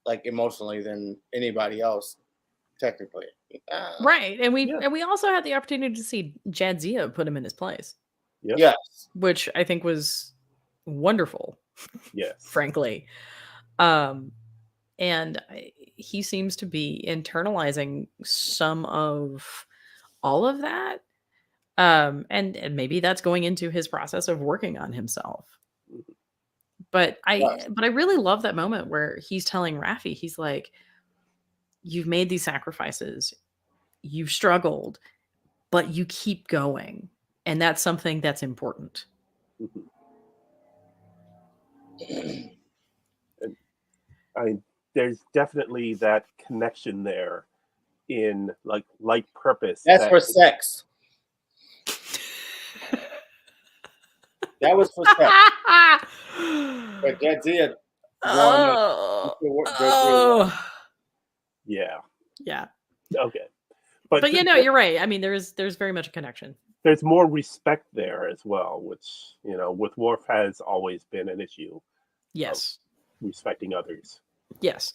like emotionally, than anybody else, technically. Right, and Yeah. we also had the opportunity to see Jadzia put him in his place, Yep. Yes. which I think was wonderful, Yes. frankly. And he seems to be internalizing some of all of that. And maybe that's going into his process of working on himself. Mhm. But Yes. I really love that moment where he's telling Raffi, he's like, "You've made these sacrifices, you've struggled, but you keep going, and that's something that's important." Mhm. And I there's definitely that connection there in like purpose That's that for sex. That was for sex. But Jadzia growing up, Oh, go through. oh, yeah. yeah. Okay. But But you know, you're right. I mean, there's very much a connection. there's more respect there as well, which with Worf has always been an issue, Yes, respecting others. yes,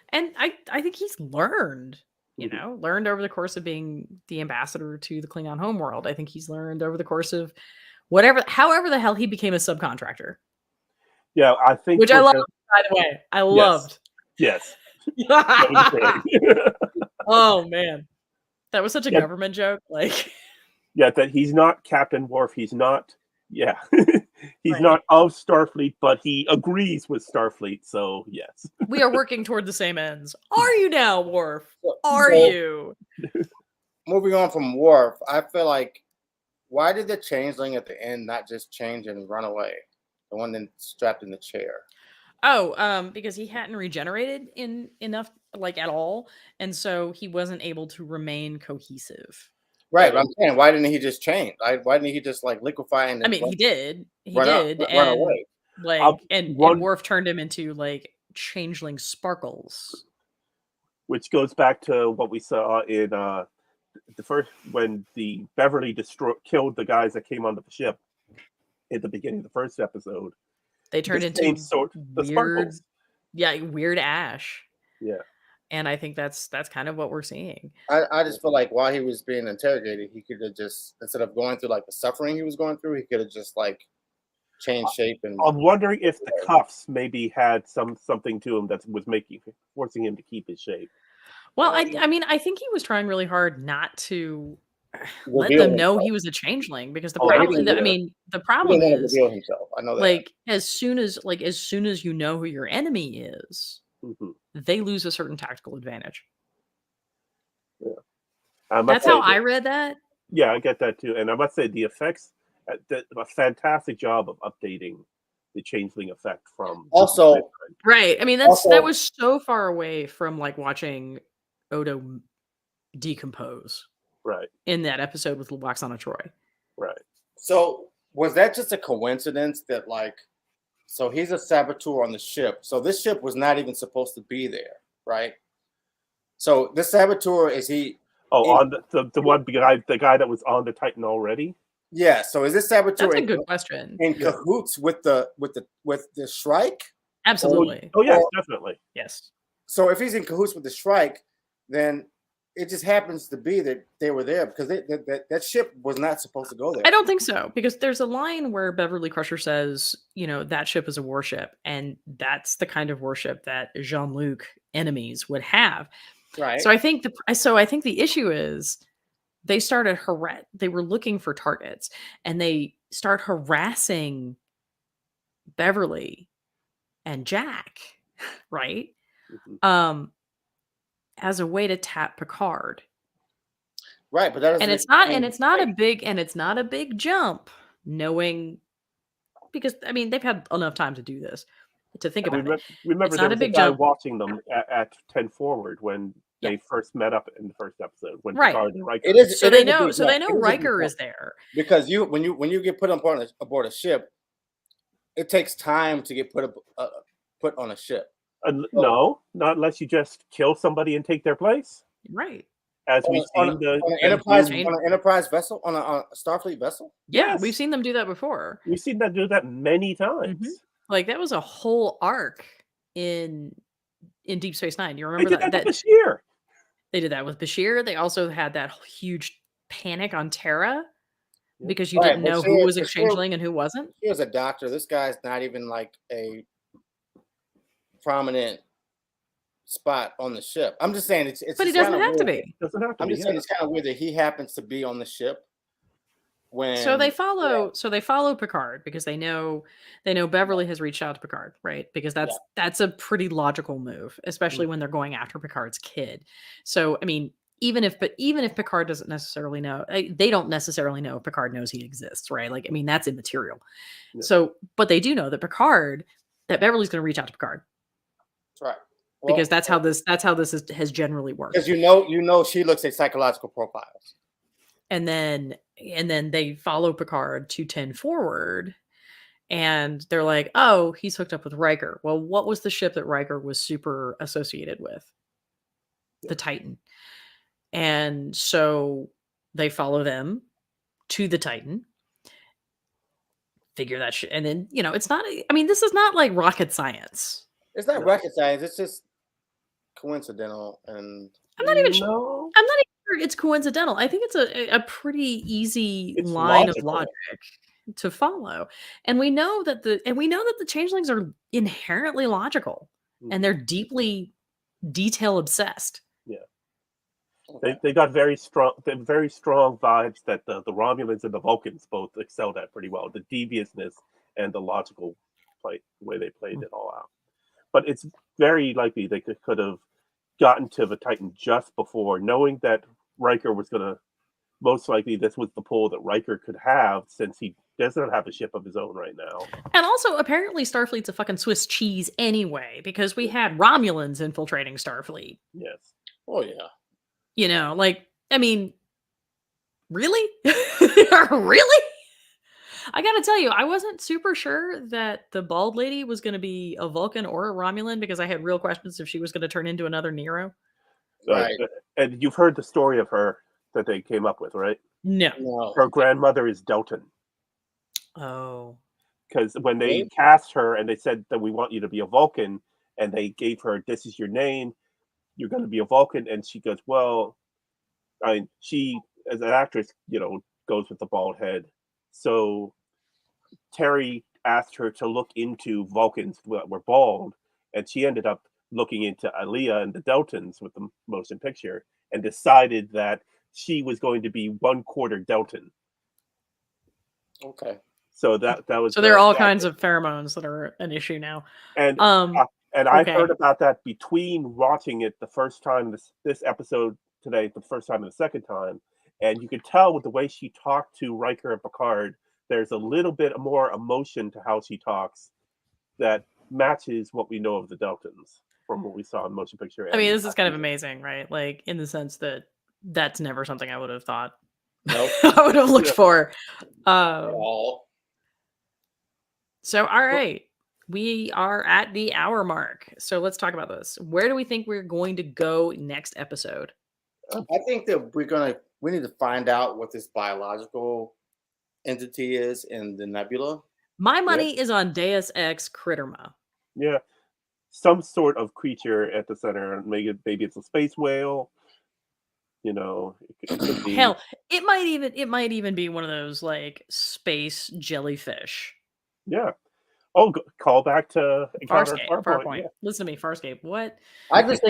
and I think he's learned. Mhm. Learned over the course of being the ambassador to the Klingon homeworld. I think he's learned over the course of however the hell he became a subcontractor, Yeah, I think which I we're loved. gonna. By the way, I Yes, loved. yes, that was great. Oh man, that was such a Yeah, government joke. Like, yeah, that he's not Captain Worf. He's not. Yeah, he's right. not of Starfleet, but he agrees with Starfleet. So yes. We are working toward the same ends. Are you now, Worf? Are So you? moving on from Worf, I feel like, why did the changeling at the end not just change and run away? The one that strapped in the chair. Oh, because he hadn't regenerated in enough, like at all, and so he wasn't able to remain cohesive. Right, but I'm And saying, why didn't he just change? Why didn't he just like liquefy and I then mean, he run up, did, run and away? like, and one, Worf turned him into like changeling sparkles. which goes back to what we saw in the first when the Beverly killed the guys that came onto the ship at the beginning of the first episode. They The turned same into sort, the weird, sparkles. yeah, weird ash, Yeah. and I think that's kind of what we're seeing. I just feel like while he was being interrogated, he could have just, instead of going through like the suffering he was going through, he could have just like changed shape and. I'm wondering if the cuffs maybe had something to him that was forcing him to keep his shape. Well, I mean, I think he was trying really hard not to let Reveal them know himself. he was a changeling, because the Oh, Yeah, he problem, didn't. I yeah. mean, the He problem didn't want to is, reveal himself. I know that. like, as soon as you know who your enemy is, Mhm. they lose a certain tactical advantage. Yeah. I must That's how say I that. read that. Yeah, I get that too, and I must say the effects did a fantastic job of updating the changeling effect from Also, Right. I mean, that also, was so far away from like watching Odo decompose right, in that episode with Waxana Troy. right. so was that just a coincidence that like, so he's a saboteur on the ship. So this ship was not even supposed to be there, right? So this saboteur is he? Oh, In, on the one guy, the guy that was on the Titan already. yeah. So is this saboteur That's a good question. in Yeah. cahoots with the Shrike? Absolutely. Oh yes, Or- definitely. Yes. So if he's in cahoots with the Shrike, then it just happens to be that they were there because that ship was not supposed to go there. I don't think so, because there's a line where Beverly Crusher says, that ship is a warship, and that's the kind of warship that Jean-Luc enemies would have. Right. So I think the issue is they started they were looking for targets, and they start harassing Beverly and Jack, right? Mhm. As a way to tap Picard. Right, but that doesn't And it's not a big jump, knowing, because I mean they've had enough time to do this, to think And about it. remember, It's there not a was a big guy jump. watching them at 10 Forward when Yeah. they first met up in the first episode when Right. Picard and Riker. It is. So it they is a know big jump. It is a big Riker jump. is there. Because when you get put aboard a ship, it takes time to get put on a ship. No, not unless you just kill somebody and take their place. Right. as we've seen on an Enterprise vessel, on a Starfleet vessel. Yeah, we've seen them do that before. We've seen them do that many times. Like that was a whole arc in Deep Space Nine. You remember They did that? with Bashir. They did that with Bashir. They also had that huge panic on Terra because you didn't know who was a changeling and who wasn't. He was a doctor. This guy's not even like a prominent spot on the ship. I'm just saying it's but he doesn't have to be. I'm just saying it's kind of weird that he happens to be on the ship when. So they follow Picard because they know Beverly has reached out to Picard, right? Because that's a pretty logical move, especially when they're going after Picard's kid. So I mean, even if Picard doesn't necessarily know, they don't necessarily know if Picard knows he exists, right? Like I mean, that's immaterial. Yeah. So, but they do know that Beverly's going to reach out to Picard. That's right. Well, because that's how this has generally worked. Because you know she looks at psychological profiles. And then they follow Picard to 10 forward, and they're like, "Oh, he's hooked up with Riker." Well, what was the ship that Riker was super associated with? The Titan. And so they follow them to the Titan. Figure that shit, and then it's not. I mean, this is not like rocket science. It's not rocket science. It's just coincidental, and I'm not even sure it's coincidental. I think it's a pretty easy line of logic to follow, and we know that the changelings are inherently logical, and they're deeply detail obsessed. Yeah, they got very strong vibes that the Romulans and the Vulcans both excelled at pretty well. The deviousness and the logical way they played it all out. But it's very likely they could have gotten to the Titan just before, knowing that Riker was going to, most likely this was the pull that Riker could have since he doesn't have a ship of his own right now. And also, apparently Starfleet's a fucking Swiss cheese anyway, because we had Romulans infiltrating Starfleet. Yes. Oh, yeah. Like, I mean, really? Really? I gotta tell you, I wasn't super sure that the bald lady was going to be a Vulcan or a Romulan because I had real questions if she was going to turn into another Nero. Right. And you've heard the story of her that they came up with, right? No. Her grandmother is Deltan. Oh. Because when they cast her and they said that we want you to be a Vulcan, and they gave her, this is your name, you're going to be a Vulcan. And she goes, well, she, as an actress, goes with the bald head. So Terry asked her to look into Vulcans that were bald, and she ended up looking into Aliyah and the Deltans with the motion picture and decided that she was going to be 1/4 Deltan. Okay. So that was. So there are all kinds of pheromones that are an issue now. And I heard about that between watching it the first time, this episode today, the first time and the second time. And you could tell with the way she talked to Riker and Picard, there's a little bit more emotion to how she talks that matches what we know of the Deltans from what we saw in motion picture. I mean, this is kind of amazing, right? Like, in the sense that that's never something I would have thought. Nope. I would have looked for. All right. We are at the hour mark. So let's talk about this. Where do we think we're going to go next episode? I think that we need to find out what this biological entity is in the nebula. My money is on Deus Ex Critterma. Yeah. Some sort of creature at the center. Maybe it's a space whale. It could be... Hell, it might even be one of those like space jellyfish. Yeah. Oh, call back to Farpoint. Yeah. Listen to me, Farscape. What? I just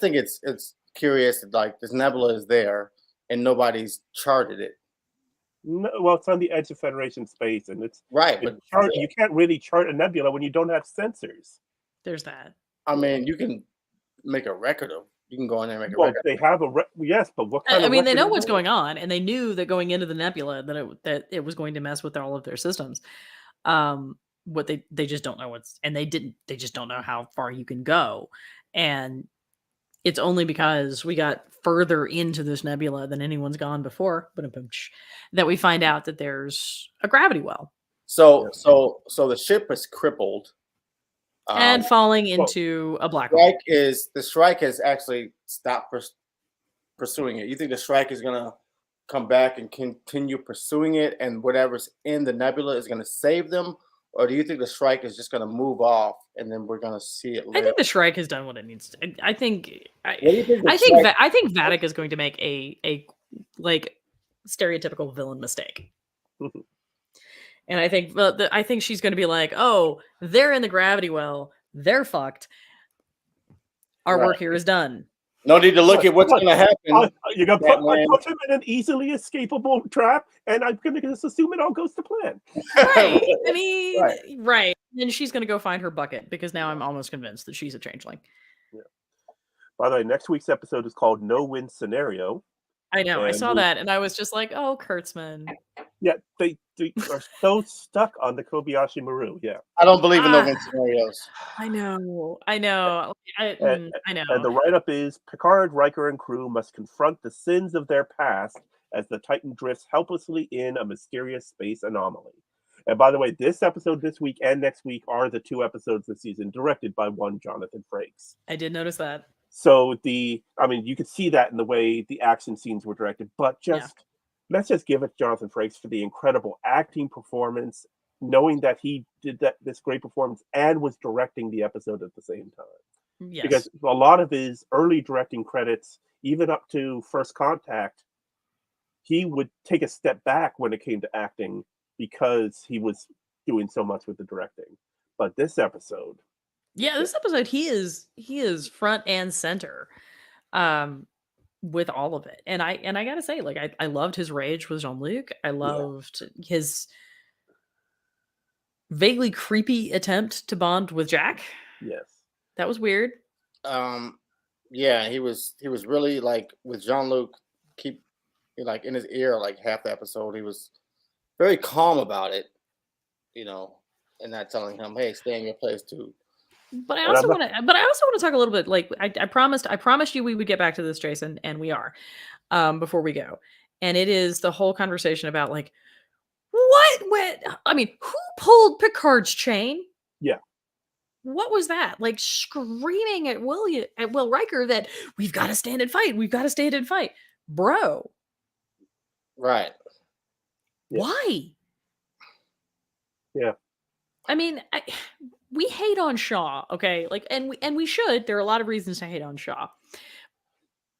think it's curious that like this nebula is there and nobody's charted it. No, well, it's on the edge of Federation space, and it's right. But you can't really chart a nebula when you don't have sensors. There's that. I mean, you can make a record of. You can go in there and make a record. They have yes, but what kind of? I mean, they know what's going on, and they knew that going into the nebula that it was going to mess with all of their systems. What they just don't know they just don't know how far you can go, and it's only because we got further into this nebula than anyone's gone before, that we find out that there's a gravity well. So the ship is crippled and falling into a black hole. The strike has actually stopped pursuing it? You think the strike is gonna come back and continue pursuing it, and whatever's in the nebula is gonna save them, or do you think the strike is just gonna move off and then we're gonna see it I later? think the Shrike has done what it needs to. I think. What do you think the I think. strike? I think Vatic is going to make a like stereotypical villain mistake, and I think I think she's going to be like, "Oh, they're in the gravity well. They're fucked. Our Right. work here is done." No need to look at what's What? gonna happen. You're gonna Batman. put him in an easily escapable trap, and I'm gonna just assume it all goes to plan. Right. I mean, Right. right. And she's going to go find her bucket because now I'm almost convinced that she's a changeling. By the way, next week's episode is called No Win Scenario. I know. I And saw that and I was just like, "Oh, Kurtzman." Yeah, they are so stuck on the Kobayashi Maru. Yeah. I don't believe in no Ah. win scenarios. I know. I know. I know. And the write-up is Picard, Riker, and crew must confront the sins of their past as the Titan drifts helplessly in a mysterious space anomaly. And by the way, this episode this week and next week are the 2 episodes this season directed by one Jonathan Frakes. I did notice that. So you could see that in the way the action scenes were directed, but let's just give it Jonathan Frakes for the incredible acting performance, knowing that he did this great performance and was directing the episode at the same time. Yes. Because a lot of his early directing credits, even up to First Contact, he would take a step back when it came to acting because he was doing so much with the directing. But this episode, this episode he is front and center with all of it. And I got to say, like, I loved his rage with Jean-Luc. I loved his vaguely creepy attempt to bond with Jack. yes. That was weird. Yeah, he was really like with Jean-Luc, like in his ear like half the episode. He was very calm about it, and not telling him, "Hey, stay in your place too." But I also want to talk a little bit. Like I promised you we would get back to this, Jason, and we are before we go. And it is the whole conversation about like who pulled Picard's chain? Yeah. What was that? Like screaming at Will Riker that we've got to stand and fight. We've got to stand and fight, bro. Right. Yeah. Why? Yeah. I mean, we hate on Shaw, okay? Like, and we should. There are a lot of reasons to hate on Shaw,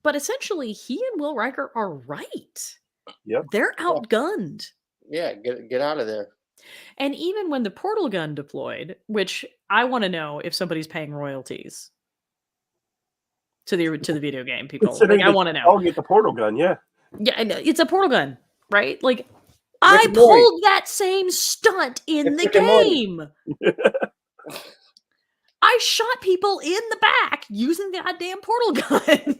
but essentially, he and Will Riker are right. Yep. They're outgunned. Yeah, get out of there. And even when the portal gun deployed, which I want to know if somebody's paying royalties to the video game people. Like, I want to know. I'll get the portal gun. Yeah. Yeah, I know. It's a portal gun, right? Like, I pulled that same stunt in the game. I shot people in the back using the goddamn portal gun.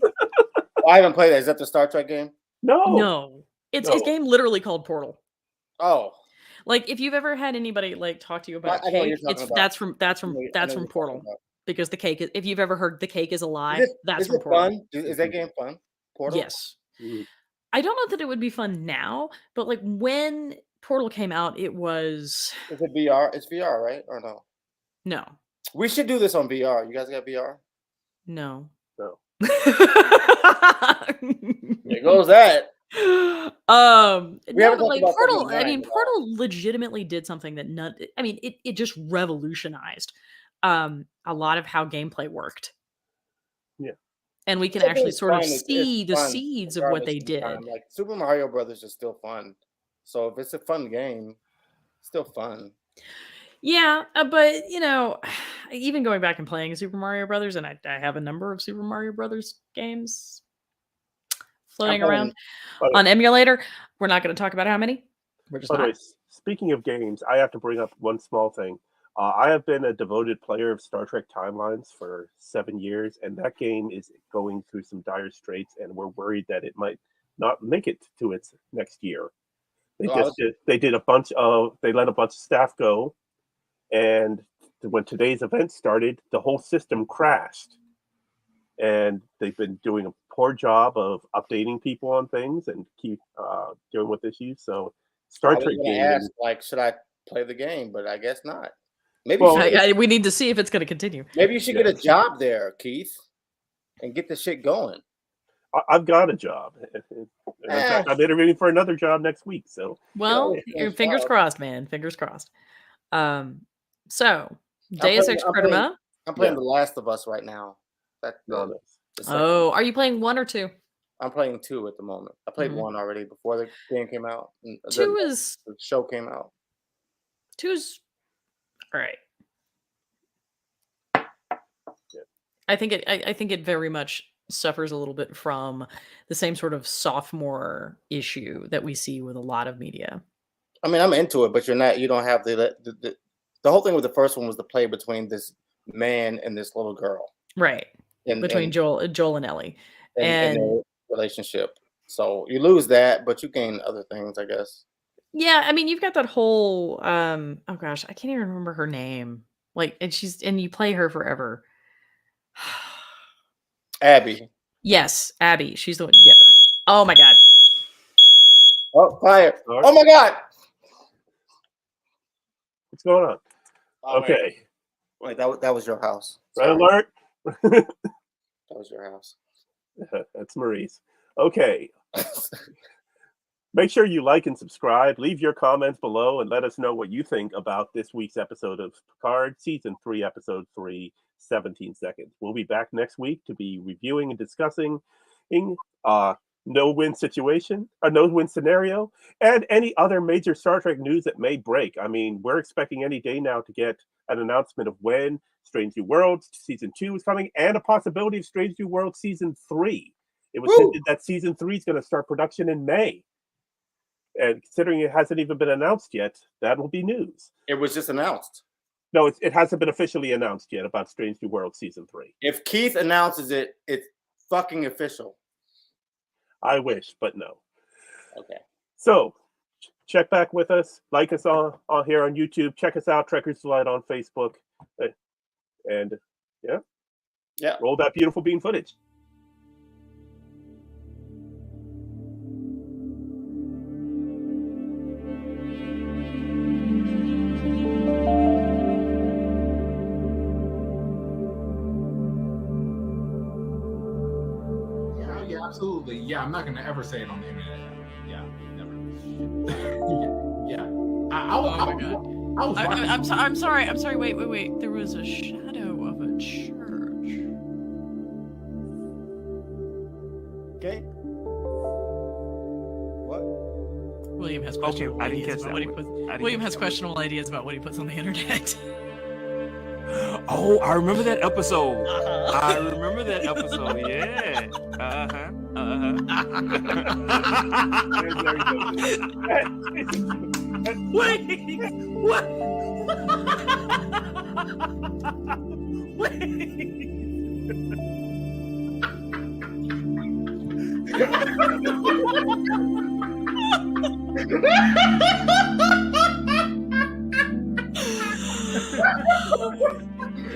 I haven't played that. Is that the Star Trek game? No. It's a game literally called Portal. Oh. Like, if you've ever had anybody like talk to you about cake, that's from Portal. Because the cake is, if you've ever heard the cake is alive, that's from Portal. Fun? Is that game fun? Portal? Yes. I don't know that it would be fun now, but like when Portal came out, it was. Is it VR? It's VR, right? Or no? No. We should do this on VR. You guys got VR? No. There goes that. Portal. I mean, Portal legitimately did something that it just revolutionized a lot of how gameplay worked. Yeah. And we can actually sort of see the seeds of what they did. Like Super Mario Brothers is still fun. So if it's a fun game, it's still fun. Yeah, but even going back and playing Super Mario Brothers, and I have a number of Super Mario Brothers games floating around on emulator. We're not going to talk about how many. We're just not. Speaking of games, I have to bring up one small thing. I have been a devoted player of Star Trek Timelines for 7 years, and that game is going through some dire straits, and we're worried that it might not make it to its next year. They let a bunch of staff go, and when today's event started, the whole system crashed. And they've been doing a poor job of updating people on things and keep dealing with issues. So Star Trek game. Should I play the game? But I guess not. Maybe we need to see if it's going to continue. Maybe you should get a job there, Keith, and get the shit going. I've got a job. And in fact, I'm interviewing for another job next week. So, Well, fingers crossed, man. Fingers crossed. So Deus Ex Machina. I'm playing The Last of Us right now. Oh, are you playing 1 or 2? I'm playing 2 at the moment. I played 1 already before the game came out. 2 is the show came out. 2 is all right. Yeah. I think it very much suffers a little bit from the same sort of sophomore issue that we see with a lot of media. I mean, I'm into it, but you don't have the whole thing with the first one was the play between this man and this little girl. Right. Between Joel and Ellie. And their relationship. So you lose that, but you gain other things, I guess. Yeah, I mean, you've got that whole oh gosh, I can't even remember her name. Like, and you play her forever. Abby. Yes, Abby. She's the one. Yeah. Oh my god. Oh, fire. Oh my god. What's going on? Oh, okay. Wait, that was your house. Red alert. That was your house. That's Marie's. Okay. Make sure you like and subscribe. Leave your comments below and let us know what you think about this week's episode of Picard, Season 3, Episode 3, 17 Seconds. We'll be back next week to be reviewing and discussing no-win situation, a no-win scenario, and any other major Star Trek news that may break. I mean, we're expecting any day now to get an announcement of when Strange New Worlds Season 2 is coming and a possibility of Strange New Worlds Season 3. It was hinted that Season 3 is going to start production in May. And considering it hasn't even been announced yet, that will be news. It was just announced. No, it hasn't been officially announced yet about Strange New Worlds Season 3. If Keith announces it, it's fucking official. I wish, but no. Okay. So, check back with us. Like us on here on YouTube. Check us out, Trekkers Delight on Facebook. And, yeah. Roll that beautiful bean footage. Absolutely. Yeah, I'm not going to ever say it on the internet. Yeah, never. yeah. I'm sorry. Wait. There was a shadow of a church. Okay. What? William has questionable ideas about what he puts. William has questionable ideas about what he puts on the internet. Oh, I remember that episode. Uh-huh. I remember that episode. Yeah. Wait. What? Wait.